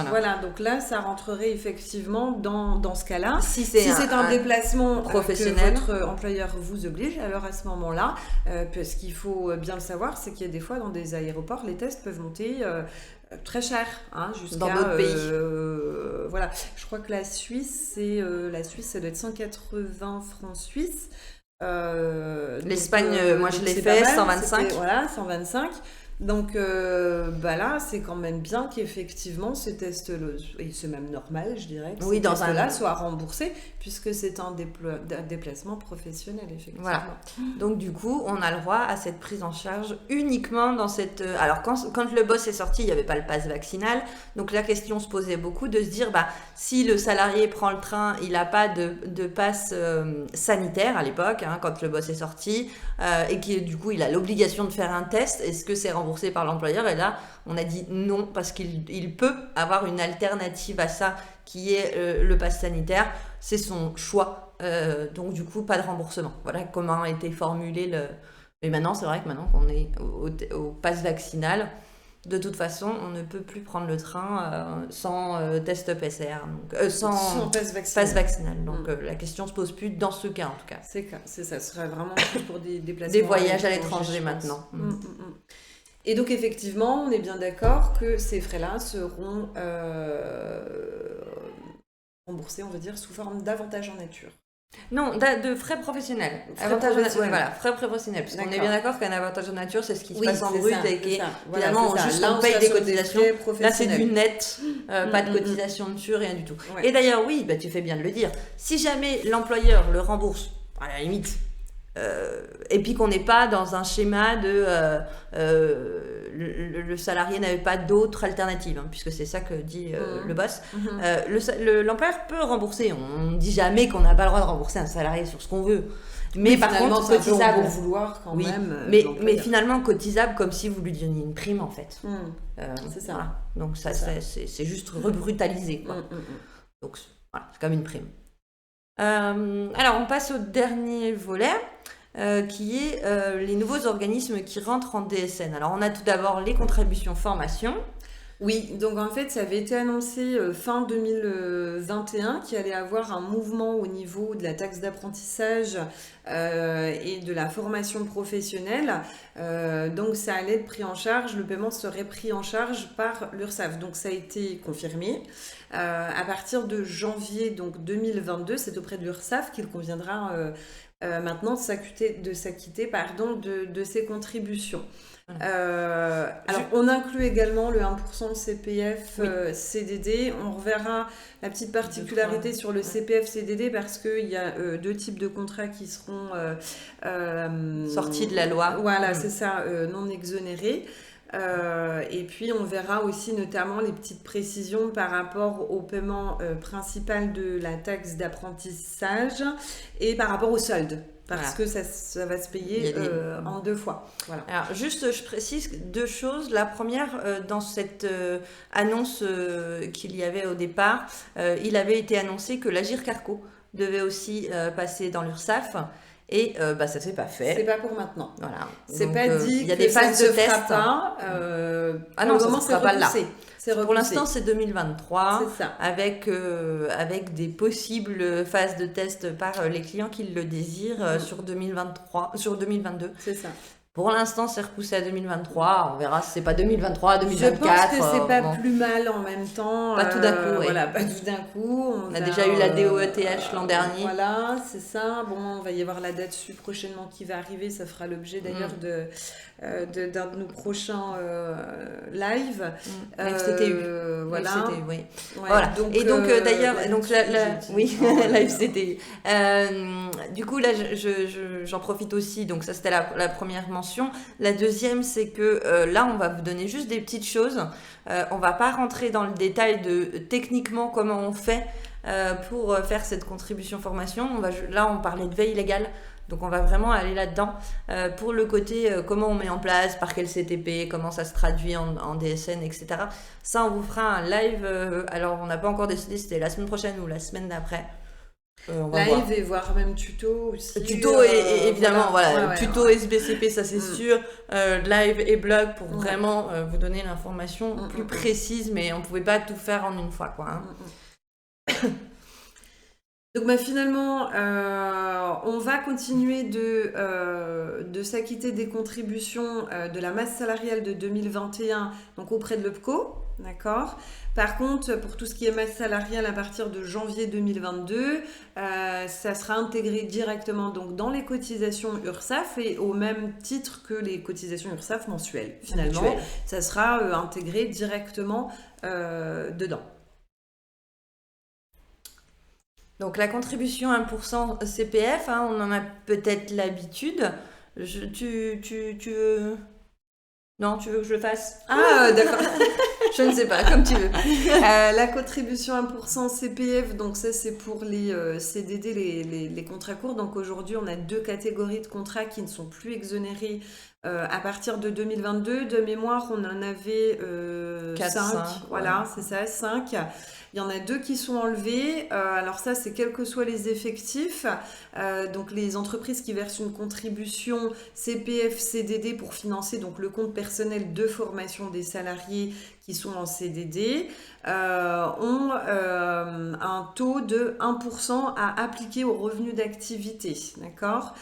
Voilà, donc là, ça rentrerait effectivement dans ce cas-là. Si c'est un déplacement professionnel que votre employeur vous oblige, alors à ce moment-là, parce qu'il faut bien le savoir, c'est qu'il y a des fois dans des aéroports, les tests peuvent monter... très cher, jusqu'à dans d'autres pays. Voilà, je crois que la Suisse, ça doit être 180 francs suisses. L'Espagne, moi je l'ai fait, 125. Voilà, 125. Donc là, c'est quand même bien qu'effectivement ces tests, et c'est même normal, je dirais, que ces tests-là soient remboursés, puisque c'est un déplacement professionnel, effectivement. Voilà. Donc du coup, on a le droit à cette prise en charge uniquement dans cette... Alors quand le boss est sorti, il n'y avait pas le pass vaccinal, donc la question se posait beaucoup de se dire, si le salarié prend le train, il n'a pas de pass sanitaire à l'époque, quand le boss est sorti, et que du coup il a l'obligation de faire un test, est-ce que c'est remboursé par l'employeur? Et là, on a dit non, parce qu'il peut avoir une alternative à ça, qui est le pass sanitaire. C'est son choix. Donc, du coup, pas de remboursement. Voilà comment a été formulé le... Mais maintenant, c'est vrai que maintenant qu'on est au pass vaccinal, de toute façon, on ne peut plus prendre le train sans test PCR, donc, sans pass vaccinal. Donc, la question se pose plus dans ce cas, en tout cas. C'est ça, ce serait vraiment pour des déplacements. Des voyages à l'étranger maintenant. Et donc effectivement, on est bien d'accord que ces frais-là seront remboursés, on va dire, sous forme d'avantages en nature. Non, de frais professionnels. Avantage en nature, voilà, frais professionnels. Parce qu'on est bien d'accord qu'un avantage en nature, c'est ce qui se passe en brut et qui est finalement juste on paye des cotisations. Là, c'est du net, pas de cotisation dessus, rien du tout. Ouais. Et d'ailleurs, oui, tu fais bien de le dire. Si jamais l'employeur le rembourse, à la limite, et puis qu'on n'est pas dans un schéma de le salarié n'avait pas d'autre alternative, hein, puisque c'est ça que dit le boss. L'employeur peut rembourser. On ne dit jamais qu'on n'a pas le droit de rembourser un salarié sur ce qu'on veut. Mais par contre, cotisable. Pour vouloir quand même. Mais finalement, cotisable comme si vous lui donniez une prime en fait. C'est ça. Voilà. Donc c'est juste rebrutalisé, quoi. Donc voilà, c'est comme une prime. Alors on passe au dernier volet. Qui est les nouveaux organismes qui rentrent en DSN. Alors on a tout d'abord les contributions formation. Oui, donc en fait ça avait été annoncé fin 2021 qu'il allait avoir un mouvement au niveau de la taxe d'apprentissage et de la formation professionnelle. Donc ça allait être pris en charge, le paiement serait pris en charge par l'URSSAF. Donc ça a été confirmé. À partir de janvier donc 2022, c'est auprès de l'URSSAF qu'il conviendra maintenant de s'acquitter de ces contributions. Alors on inclut également le 1% CPF CDD. On reverra la petite particularité sur le CPF CDD parce qu'il y a deux types de contrats qui seront sortis de la loi. Voilà, c'est ça, non exonérés. Et puis on verra aussi notamment les petites précisions par rapport au paiement principal de la taxe d'apprentissage et par rapport au solde. Parce que ça va se payer en deux fois. Voilà. Alors, juste, je précise deux choses. La première, dans cette annonce qu'il y avait au départ, il avait été annoncé que l'Agir Carco devait aussi passer dans l'URSSAF. Et ça ne s'est pas fait. C'est pas pour maintenant. Voilà. C'est donc, pas dit il y a des phases de test. Pas. Non, ça ne sera pas là. Pour l'instant, c'est 2023, c'est ça. Avec des possibles phases de test par les clients qui le désirent sur 2022. C'est ça. Pour l'instant, c'est repoussé à 2023. On verra si c'est pas 2023, 2024. Je pense que c'est pas plus mal en même temps. Pas tout d'un coup. Voilà, pas tout d'un coup. On a déjà eu la DOETH l'an dernier. Voilà, c'est ça. Bon, on va y avoir la date prochainement qui va arriver. Ça fera l'objet d'ailleurs d'un de nos prochains live. FCTU. Voilà. FCTU, oui. Voilà. Donc, et donc d'ailleurs, la FCTU. Du coup, là, j'en profite aussi. Donc ça, c'était la première mention. La deuxième, c'est que là, on va vous donner juste des petites choses. On va pas rentrer dans le détail de techniquement comment on fait pour faire cette contribution formation. Là, on parlait de veille légale. Donc, on va vraiment aller là-dedans pour le côté comment on met en place, par quel CTP, comment ça se traduit en DSN, etc. Ça, on vous fera un live. Alors, on n'a pas encore décidé si c'était la semaine prochaine ou la semaine d'après. Live et voir même tuto aussi. Tuto et évidemment, voilà. Tuto SBCP, ça c'est sûr. Live et blog pour vraiment vous donner l'information plus précise, mais on ne pouvait pas tout faire en une fois, quoi. Donc finalement, on va continuer de s'acquitter des contributions de la masse salariale de 2021 donc auprès de l'OPCO, d'accord. Par contre, pour tout ce qui est masse salariale à partir de janvier 2022, ça sera intégré directement donc dans les cotisations URSSAF et au même titre que les cotisations URSSAF mensuelles. Finalement, ça sera intégré directement dedans. Donc la contribution 1% CPF, on en a peut-être l'habitude. Tu veux... Non, tu veux que je le fasse? Ah, d'accord. Je ne sais pas, comme tu veux. La contribution 1% CPF, donc ça c'est pour les CDD, les contrats courts. Donc aujourd'hui, on a deux catégories de contrats qui ne sont plus exonérés à partir de 2022. De mémoire, on en avait 5. Voilà, c'est ça, 5. Il y en a 2 qui sont enlevés. Alors ça, c'est quels que soient les effectifs. Donc les entreprises qui versent une contribution CPF, CDD pour financer donc le compte personnel de formation des salariés qui sont en CDD ont un taux de 1% à appliquer aux revenus d'activité, d'accord,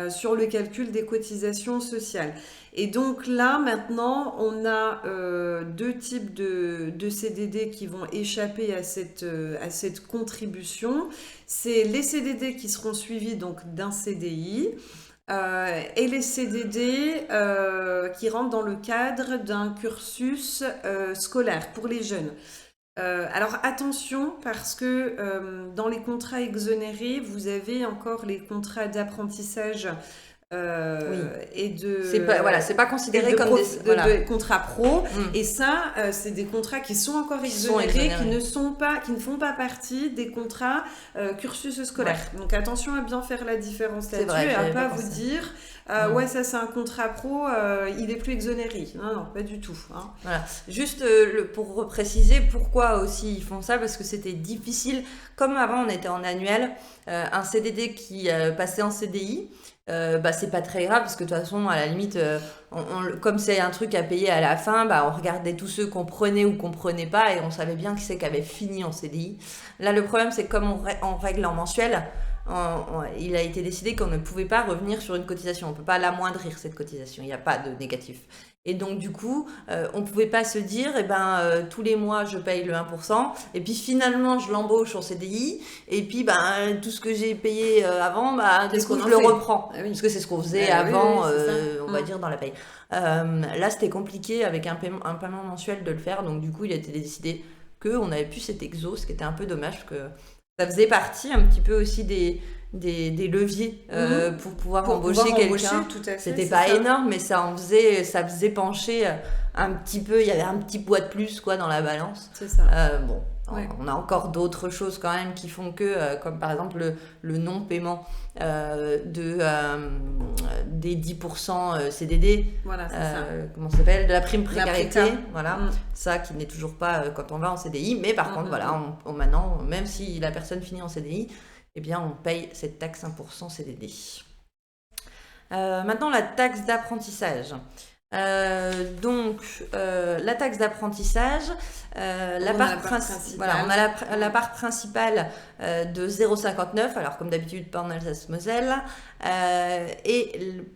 sur le calcul des cotisations sociales. Et donc là, maintenant, on a 2 types de CDD qui vont échapper à cette contribution. C'est les CDD qui seront suivis donc d'un CDI et les CDD qui rentrent dans le cadre d'un cursus scolaire pour les jeunes. Alors attention parce que dans les contrats exonérés, vous avez encore les contrats d'apprentissage Oui. et de C'est pas considéré de, comme prof- des... Voilà. de contrats pro. Mm. Et ça, c'est des contrats qui sont encore Qui sont exonérés, exonérés. qui ne font pas partie des contrats cursus scolaire. Donc attention à bien faire la différence C'est là-dessus vrai, et à j'avais pas pas vous pensé. dire ouais, ça c'est un contrat pro, il est plus exonéré. Non, non, pas du tout. Hein. Voilà. Juste pour préciser pourquoi aussi ils font ça, parce que c'était difficile. Comme avant on était en annuel, un CDD qui passait en CDI, c'est pas très grave, parce que de toute façon, à la limite, comme c'est un truc à payer à la fin, on regardait tous ceux qu'on prenait ou qu'on prenait pas, et on savait bien qui c'est qui avait fini en CDI. Là, le problème, c'est que comme on règle en mensuel, il a été décidé qu'on ne pouvait pas revenir sur une cotisation. On ne peut pas l'amoindrir, cette cotisation. Il n'y a pas de négatif. Et donc, du coup, on ne pouvait pas se dire, tous les mois, je paye le 1%, et puis finalement, je l'embauche en CDI, et puis tout ce que j'ai payé avant, du Qu'est-ce coup, qu'on je en le fait reprends. Ah oui. Parce que c'est ce qu'on faisait Oui, avant, oui, c'est ça. on va dire, dans la paye. Là, c'était compliqué avec un paiement mensuel de le faire, donc du coup, il a été décidé qu'on n'avait plus cet exo, ce qui était un peu dommage, parce que ça faisait partie un petit peu aussi des leviers pour pouvoir embaucher quelqu'un. Tout à fait, C'était c'est pas ça. énorme, mais ça faisait pencher un petit peu. Il y avait un petit poids de plus quoi dans la balance. C'est ça. Ouais. On a encore d'autres choses quand même qui font que, comme par exemple le non-paiement des 10% CDD, Voilà, c'est ça. comment ça s'appelle, de la prime précarité, préca. voilà, ça qui n'est toujours pas quand on va en CDI, mais par contre voilà, maintenant, même si la personne finit en CDI, eh bien on paye cette taxe 1% CDD. Maintenant la taxe d'apprentissage. La taxe d'apprentissage, la part principale de 0,59, alors comme d'habitude pas en Alsace-Moselle,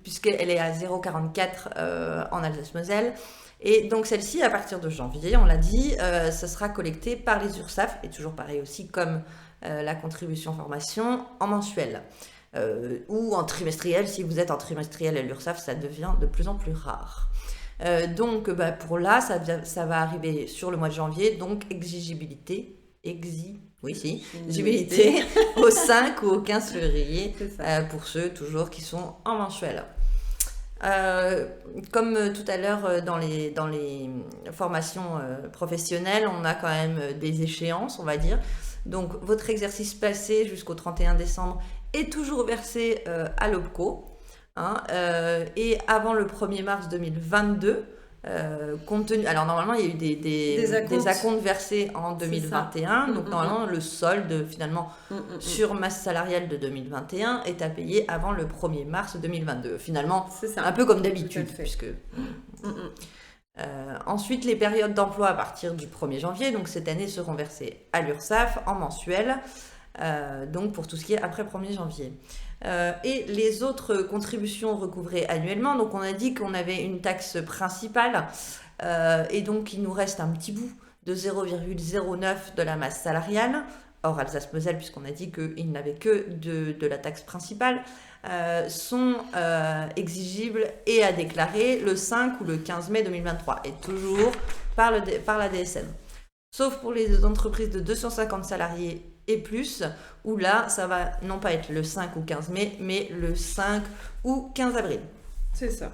puisqu'elle est à 0,44 en Alsace-Moselle. Et donc celle-ci, à partir de janvier, on l'a dit, ça sera collecté par les URSSAF, et toujours pareil aussi comme la contribution formation, en mensuel. Ou en trimestriel, si vous êtes en trimestriel à l'URSSAF, ça devient de plus en plus rare. Pour là, ça va arriver sur le mois de janvier, donc exigibilité au 5 ou au 15 février, pour ceux toujours qui sont en mensuel. Comme tout à l'heure dans les formations professionnelles, on a quand même des échéances, on va dire. Donc votre exercice passé jusqu'au 31 décembre est toujours versé à l'OPCO. Et avant le 1er mars 2022, compte tenu... Alors normalement, il y a eu des acomptes versés en 2021. Donc normalement, le solde finalement sur masse salariale de 2021 est à payer avant le 1er mars 2022. Finalement, un peu comme d'habitude, puisque... ensuite, les périodes d'emploi à partir du 1er janvier, donc cette année, seront versées à l'URSSAF en mensuel, donc pour tout ce qui est après 1er janvier. Et les autres contributions recouvrées annuellement, donc on a dit qu'on avait une taxe principale, et donc il nous reste un petit bout de 0,09 de la masse salariale, hors Alsace-Moselle, puisqu'on a dit qu'il n'avait que de la taxe principale, sont exigibles et à déclarer le 5 ou le 15 mai 2023, et toujours par la DSN. Sauf pour les entreprises de 250 salariés et plus, où là, ça va non pas être le 5 ou 15 mai, mais le 5 ou 15 avril. C'est ça.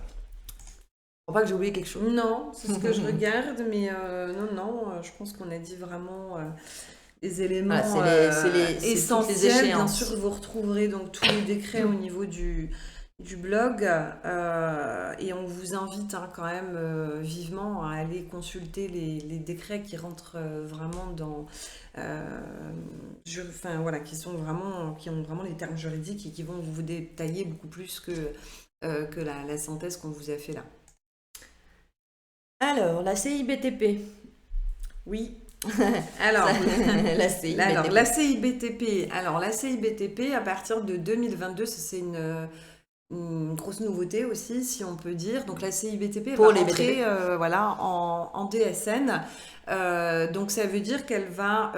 Faut pas que j'ai oublié quelque chose. Non, c'est ce que je regarde, mais je pense qu'on a dit vraiment... les éléments essentiels. Bien sûr, vous retrouverez donc tous les décrets au niveau du blog, et on vous invite quand même vivement à aller consulter les décrets qui rentrent vraiment dans... qui ont vraiment les termes juridiques et qui vont vous détailler beaucoup plus que la synthèse qu'on vous a fait là. Alors, la CIBTP. Oui. Alors, la CIBTP. Alors, la CIBTP, à partir de 2022, c'est une grosse nouveauté aussi, si on peut dire. Donc, la CIBTP va rentrer en DSN. Donc, ça veut dire qu'elle va,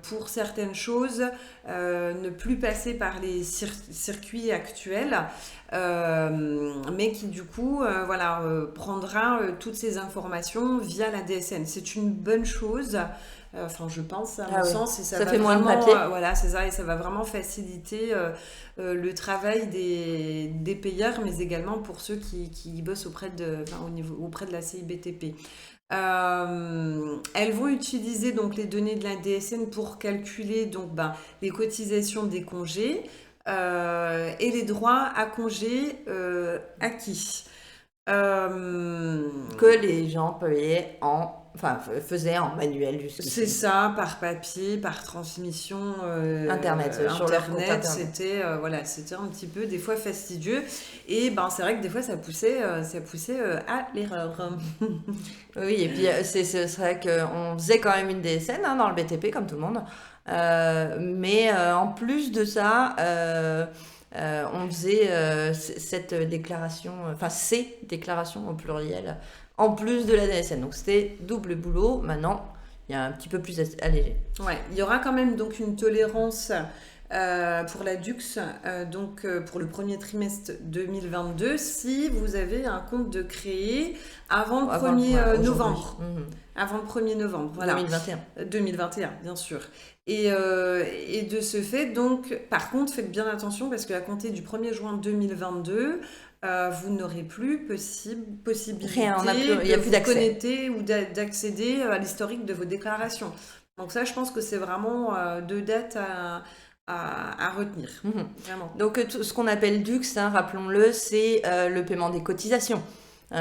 pour certaines choses, ne plus passer par les circuits actuels, mais qui, du coup, prendra toutes ces informations via la DSN. C'est une bonne chose. Enfin, je pense, à Ah mon oui. sens, et ça Ça va fait moins de vraiment, papier. voilà, c'est ça, et ça va vraiment faciliter le travail des payeurs, mais également pour ceux qui bossent auprès de la CIBTP. Elles vont utiliser donc les données de la DSN pour calculer donc les cotisations des congés et les droits à congés acquis. Que les gens payaient faisaient en manuel C'est jusqu'ici. ça, par papier, par transmission Internet, sur leur compte Internet, Internet. c'était un petit peu des fois fastidieux. Et c'est vrai que des fois ça poussait à l'erreur. Oui, et puis c'est vrai qu'on faisait quand même une DSN dans le BTP, comme tout le monde. Mais en plus de ça, on faisait cette déclaration, enfin ces déclarations au pluriel, en plus de la DSN. Donc c'était double boulot. Maintenant, il y a un petit peu plus allégé. Ouais, il y aura quand même donc une tolérance pour la DUX, pour le premier trimestre 2022, si vous avez un compte de créé avant le 1er novembre. Avant le 1er novembre, voilà. 2021. 2021, bien sûr. Et de ce fait, donc, par contre, faites bien attention parce qu'à compter du 1er juin 2022, vous n'aurez plus possibilité Rien, il y a de plus vous d'accès. connecter ou d'accéder à l'historique de vos déclarations. Donc ça, je pense que c'est vraiment deux dates à retenir. Vraiment. Donc ce qu'on appelle DUX, rappelons-le, c'est le paiement des cotisations.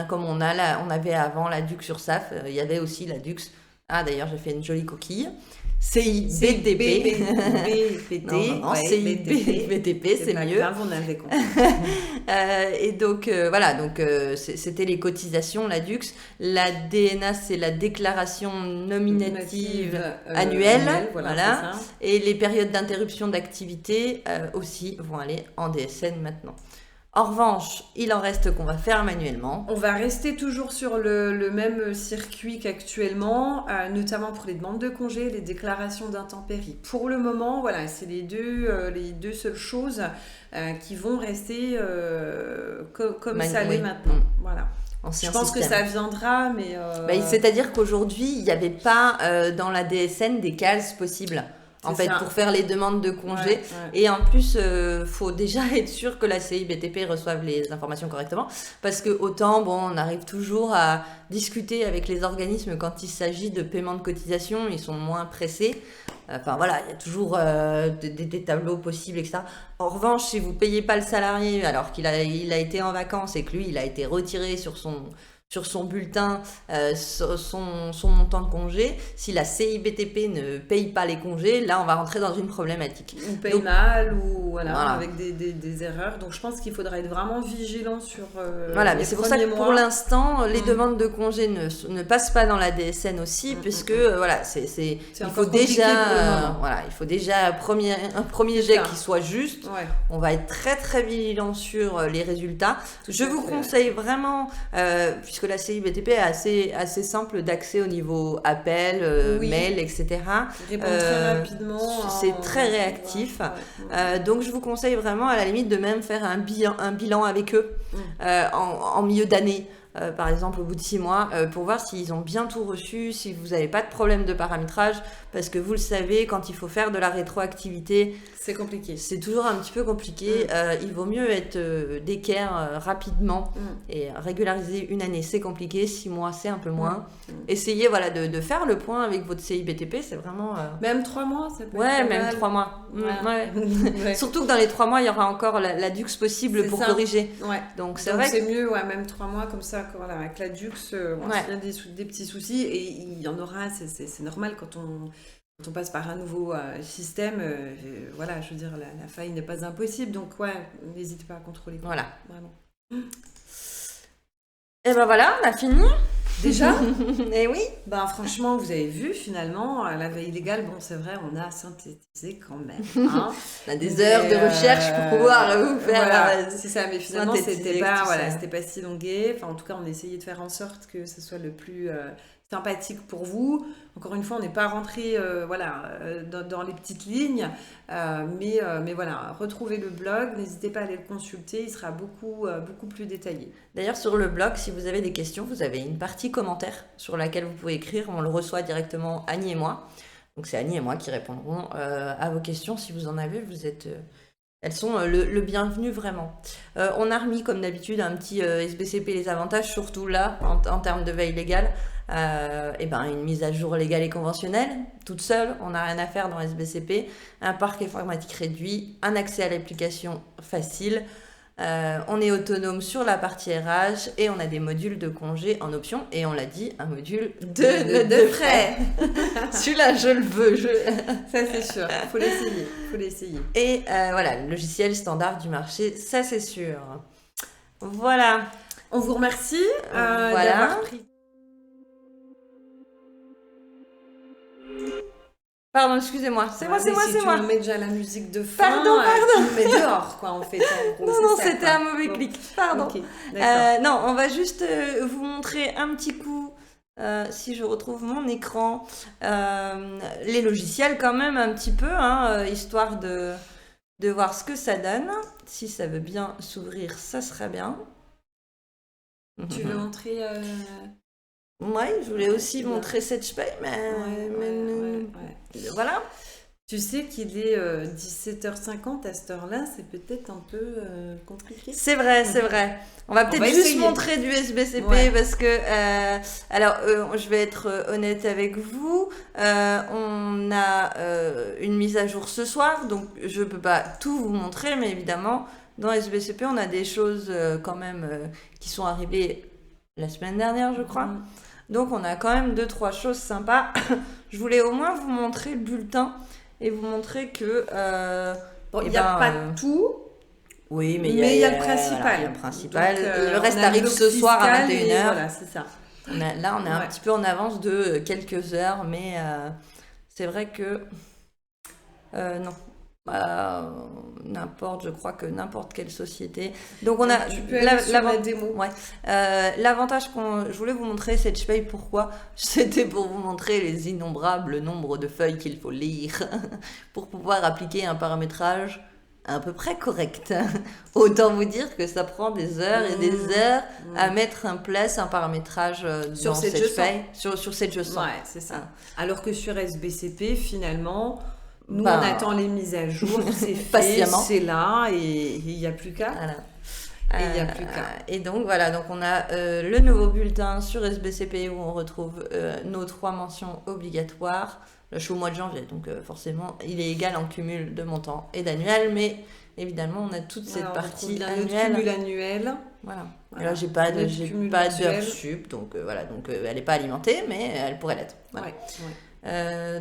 Comme on avait avant la DUX sur SAF, il y avait aussi la DUX. Ah d'ailleurs, j'ai fait une jolie coquille. CIBTP. Non, CIBTP, c'est mieux. Grave, on avait compris. Et donc voilà, c'était les cotisations, la DUX. La DNA, c'est la déclaration nominative annuelle, voilà. Et les périodes d'interruption d'activité aussi vont aller en DSN maintenant. En revanche, il en reste qu'on va faire manuellement. On va rester toujours sur le même circuit qu'actuellement, notamment pour les demandes de congés, les déclarations d'intempéries. Pour le moment, voilà, c'est les deux seules choses qui vont rester comme ça l'est maintenant. Voilà. Je pense que ça viendra, mais... c'est-à-dire qu'aujourd'hui, il n'y avait pas dans la DSN des cases possibles. En fait, pour faire les demandes de congés. Et en plus, faut déjà être sûr que la CIBTP reçoive les informations correctement. Parce que autant, on arrive toujours à discuter avec les organismes quand il s'agit de paiement de cotisation, ils sont moins pressés. Enfin voilà, il y a toujours des tableaux possibles, etc. En revanche, si vous payez pas le salarié alors qu'il a été en vacances et que lui, il a été retiré sur son bulletin son montant de congé, si la CIBTP ne paye pas les congés, là on va rentrer dans une problématique. On paye mal ou avec des erreurs. Donc je pense qu'il faudra être vraiment vigilant sur voilà, mais c'est pour ça que pour l'instant, les demandes de congés ne passent pas dans la DSN aussi, puisque il faut déjà un premier jet qui soit juste. Ouais. On va être très très vigilant sur les résultats. Je vous conseille vraiment, puisque la CIBTP est assez simple d'accès au niveau appel, mail, etc. Répondre très rapidement. C'est très réactif. Donc je vous conseille vraiment à la limite de même faire un bilan avec eux en milieu d'année. Par exemple au bout de 6 mois, pour voir s'ils ont bien tout reçu, si vous n'avez pas de problème de paramétrage, parce que vous le savez, quand il faut faire de la rétroactivité, c'est compliqué. C'est toujours un petit peu compliqué. Il vaut mieux être d'équerre rapidement et régulariser une année, c'est compliqué. 6 mois, c'est un peu moins. Essayez de faire le point avec votre CIBTP, c'est vraiment... Même 3 mois, ça peut être même 3 mois. Ouais. Surtout que dans les 3 mois, il y aura encore la DUX possible pour corriger. Ouais. Donc c'est vrai c'est mieux, même 3 mois comme ça, avec la DUX, on se vient des petits soucis et il y en aura, c'est normal quand on passe par un nouveau système, je veux dire, la faille n'est pas impossible, donc n'hésitez pas à contrôler. Voilà. Vraiment. Et ben voilà, on a fini. Déjà. Et oui. Franchement, vous avez vu, finalement, la veille légale, c'est vrai, on a synthétisé quand même. Hein. On a des heures de recherche pour pouvoir vous faire... c'est ça, mais finalement, c'était pas si longué. Enfin, en tout cas, on essayait de faire en sorte que ce soit le plus sympathique pour vous. Encore une fois, on n'est pas rentré dans les petites lignes, mais voilà, retrouvez le blog, n'hésitez pas à aller le consulter, il sera beaucoup plus détaillé. D'ailleurs, sur le blog, si vous avez des questions, vous avez une partie commentaires sur laquelle vous pouvez écrire. On le reçoit directement, Annie et moi. Donc, c'est Annie et moi qui répondront à vos questions. Si vous en avez, elles sont le bienvenu vraiment. On a remis, comme d'habitude, un petit SBCP les avantages, surtout là, en termes de veille légale. Une mise à jour légale et conventionnelle, toute seule, on n'a rien à faire dans SBCP, un parc informatique réduit, un accès à l'application facile, on est autonome sur la partie RH et on a des modules de congé en option et on l'a dit, un module de frais. Celui-là, je le veux. Ça c'est sûr, faut l'essayer. Et voilà, le logiciel standard du marché, ça c'est sûr. Voilà. On vous remercie d'avoir pris. Pardon, excusez-moi. C'est moi. Tu me mets déjà la musique de fin. Pardon. Tu me mets dehors, quoi, en fait. En gros, non, c'était un mauvais clic. Pardon. Okay, non, on va juste vous montrer un petit coup, si je retrouve mon écran, les logiciels quand même un petit peu, histoire de voir ce que ça donne. Si ça veut bien s'ouvrir, ça serait bien. Tu veux montrer Oui, je voulais aussi montrer SetchPay, mais voilà. Tu sais qu'il est 17h50 à cette heure-là, c'est peut-être un peu compliqué. C'est vrai. On va peut-être juste montrer du SBCP parce que, je vais être honnête avec vous, on a une mise à jour ce soir, donc je peux pas tout vous montrer, mais évidemment, dans SBCP, on a des choses quand même qui sont arrivées la semaine dernière, je crois. Donc, on a quand même 2-3 choses sympas. Je voulais au moins vous montrer le bulletin et vous montrer que... il n'y a pas tout. Oui, mais il y a le principal. Donc, le reste arrive ce soir à 21h. Voilà, c'est ça. On est un petit peu en avance de quelques heures, mais c'est vrai que... non. Je crois que n'importe quelle société. Donc on a la démo. L'avantage je voulais vous montrer SetchPay. Pourquoi? C'était pour vous montrer les innombrables nombres de feuilles qu'il faut lire pour pouvoir appliquer un paramétrage à peu près correct. Autant vous dire que ça prend des heures et des heures à mettre en place un paramétrage sur dans SetchPay sur SetchPay. Ouais, c'est ça. Alors que sur SBCP, finalement, nous, on attend les mises à jour, c'est fait, c'est là, et il n'y a plus qu'à. Voilà. Et donc, voilà, donc on a le nouveau bulletin sur SBCP où on retrouve nos 3 mentions obligatoires. Je suis au mois de janvier, donc forcément, il est égal en cumul de montant et d'annuel, mais évidemment, on a toute cette partie annuelle. Cumul annuel. Voilà. Et là, j'ai pas d'heure sup, donc voilà, donc elle n'est pas alimentée, mais elle pourrait l'être. Voilà.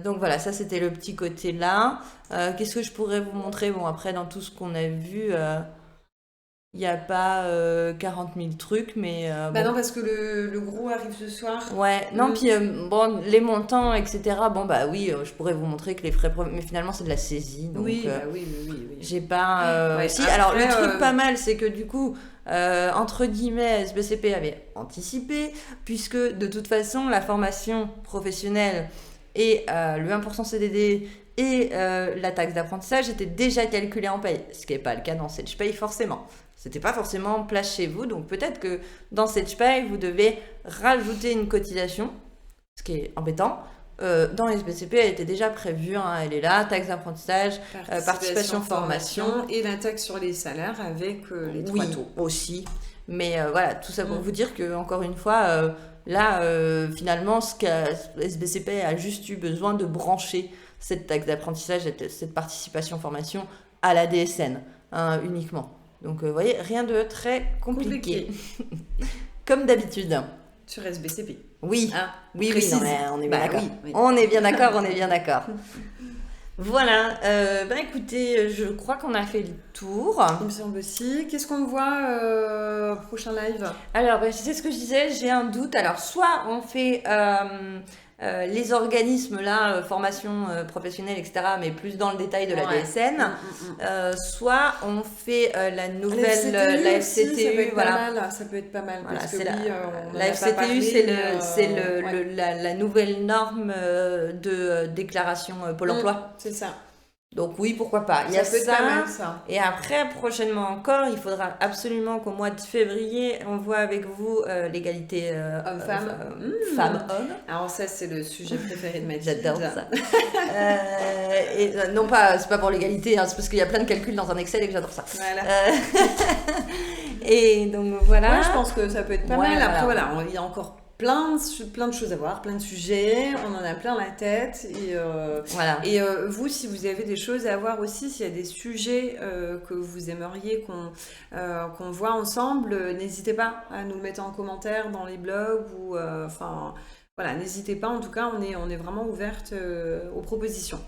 Donc voilà, ça c'était le petit côté là. Qu'est-ce que je pourrais vous montrer? Bon, après, dans tout ce qu'on a vu, il n'y a pas 40 000 trucs, mais... non, parce que le gros arrive ce soir. Ouais, non, puis les montants, etc. Oui, je pourrais vous montrer que les frais... Mais finalement, c'est de la saisie, donc... Oui. J'ai pas... alors, le truc pas mal, c'est que du coup... entre guillemets, SBCP avait anticipé, puisque de toute façon, la formation professionnelle et le 1% CDD et la taxe d'apprentissage étaient déjà calculés en paye, ce qui n'est pas le cas dans SetchPay forcément. C'était pas forcément en place chez vous, donc peut-être que dans SetchPay, vous devez rajouter une cotisation, ce qui est embêtant. Dans SBCP, elle était déjà prévue, elle est là, taxe d'apprentissage, participation formation. Et la taxe sur les salaires avec les 3 taux. Aussi. Mais voilà, tout ça pour vous dire que, encore une fois, finalement, SBCP a juste eu besoin de brancher cette taxe d'apprentissage, cette participation formation à la DSN, uniquement. Donc, vous voyez, rien de très compliqué. Comme d'habitude. Sur SBCP. Oui, oui, non, mais on est bien d'accord. Oui. On est bien d'accord. Voilà, écoutez, je crois qu'on a fait le tour. Il me semble aussi. Qu'est-ce qu'on voit prochain live? Alors, c'est ce que je disais, j'ai un doute. Alors, soit on fait les organismes là, formation professionnelle, etc., mais plus dans le détail de la DSN, soit on fait la nouvelle, la FCTU, ça peut être pas mal. Voilà, parce que la FCTU, c'est la nouvelle norme de déclaration Pôle emploi. C'est ça. Donc oui, pourquoi pas. Il y a peut être ça. Pas mal, ça. Et après, prochainement encore, il faudra absolument qu'au mois de février, on voit avec vous l'égalité femmes-hommes. Alors ça, c'est le sujet préféré de Mathilde. J'adore ça. Et non pas, c'est pas pour l'égalité, hein, c'est parce qu'il y a plein de calculs dans un Excel et que j'adore ça. Voilà. Et donc voilà. Moi, je pense que ça peut être pas mal. Après, voilà, il y a encore plein de choses à voir, plein de sujets, on en a plein la tête et vous, si vous avez des choses à voir aussi, s'il y a des sujets que vous aimeriez qu'on voit ensemble, n'hésitez pas à nous le mettre en commentaire dans les blogs ou voilà, n'hésitez pas, en tout cas on est vraiment ouverte aux propositions.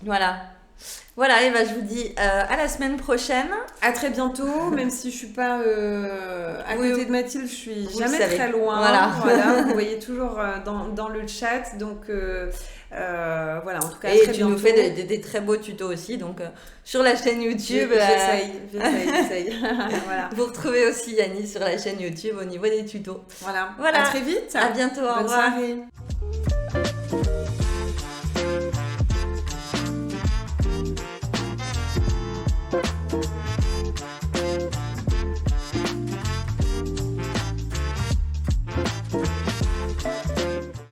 Voilà, et je vous dis à la semaine prochaine. À très bientôt, même si je suis pas à côté de Mathilde, je suis jamais très loin. Voilà, vous voyez toujours dans le chat, donc voilà, en tout cas. Et tu nous fais des très beaux tutos aussi, donc sur la chaîne YouTube. J'essaye. Voilà. Vous retrouvez aussi Yanni sur la chaîne YouTube au niveau des tutos. Voilà. À très vite. À bientôt. Au revoir. Bonne soirée.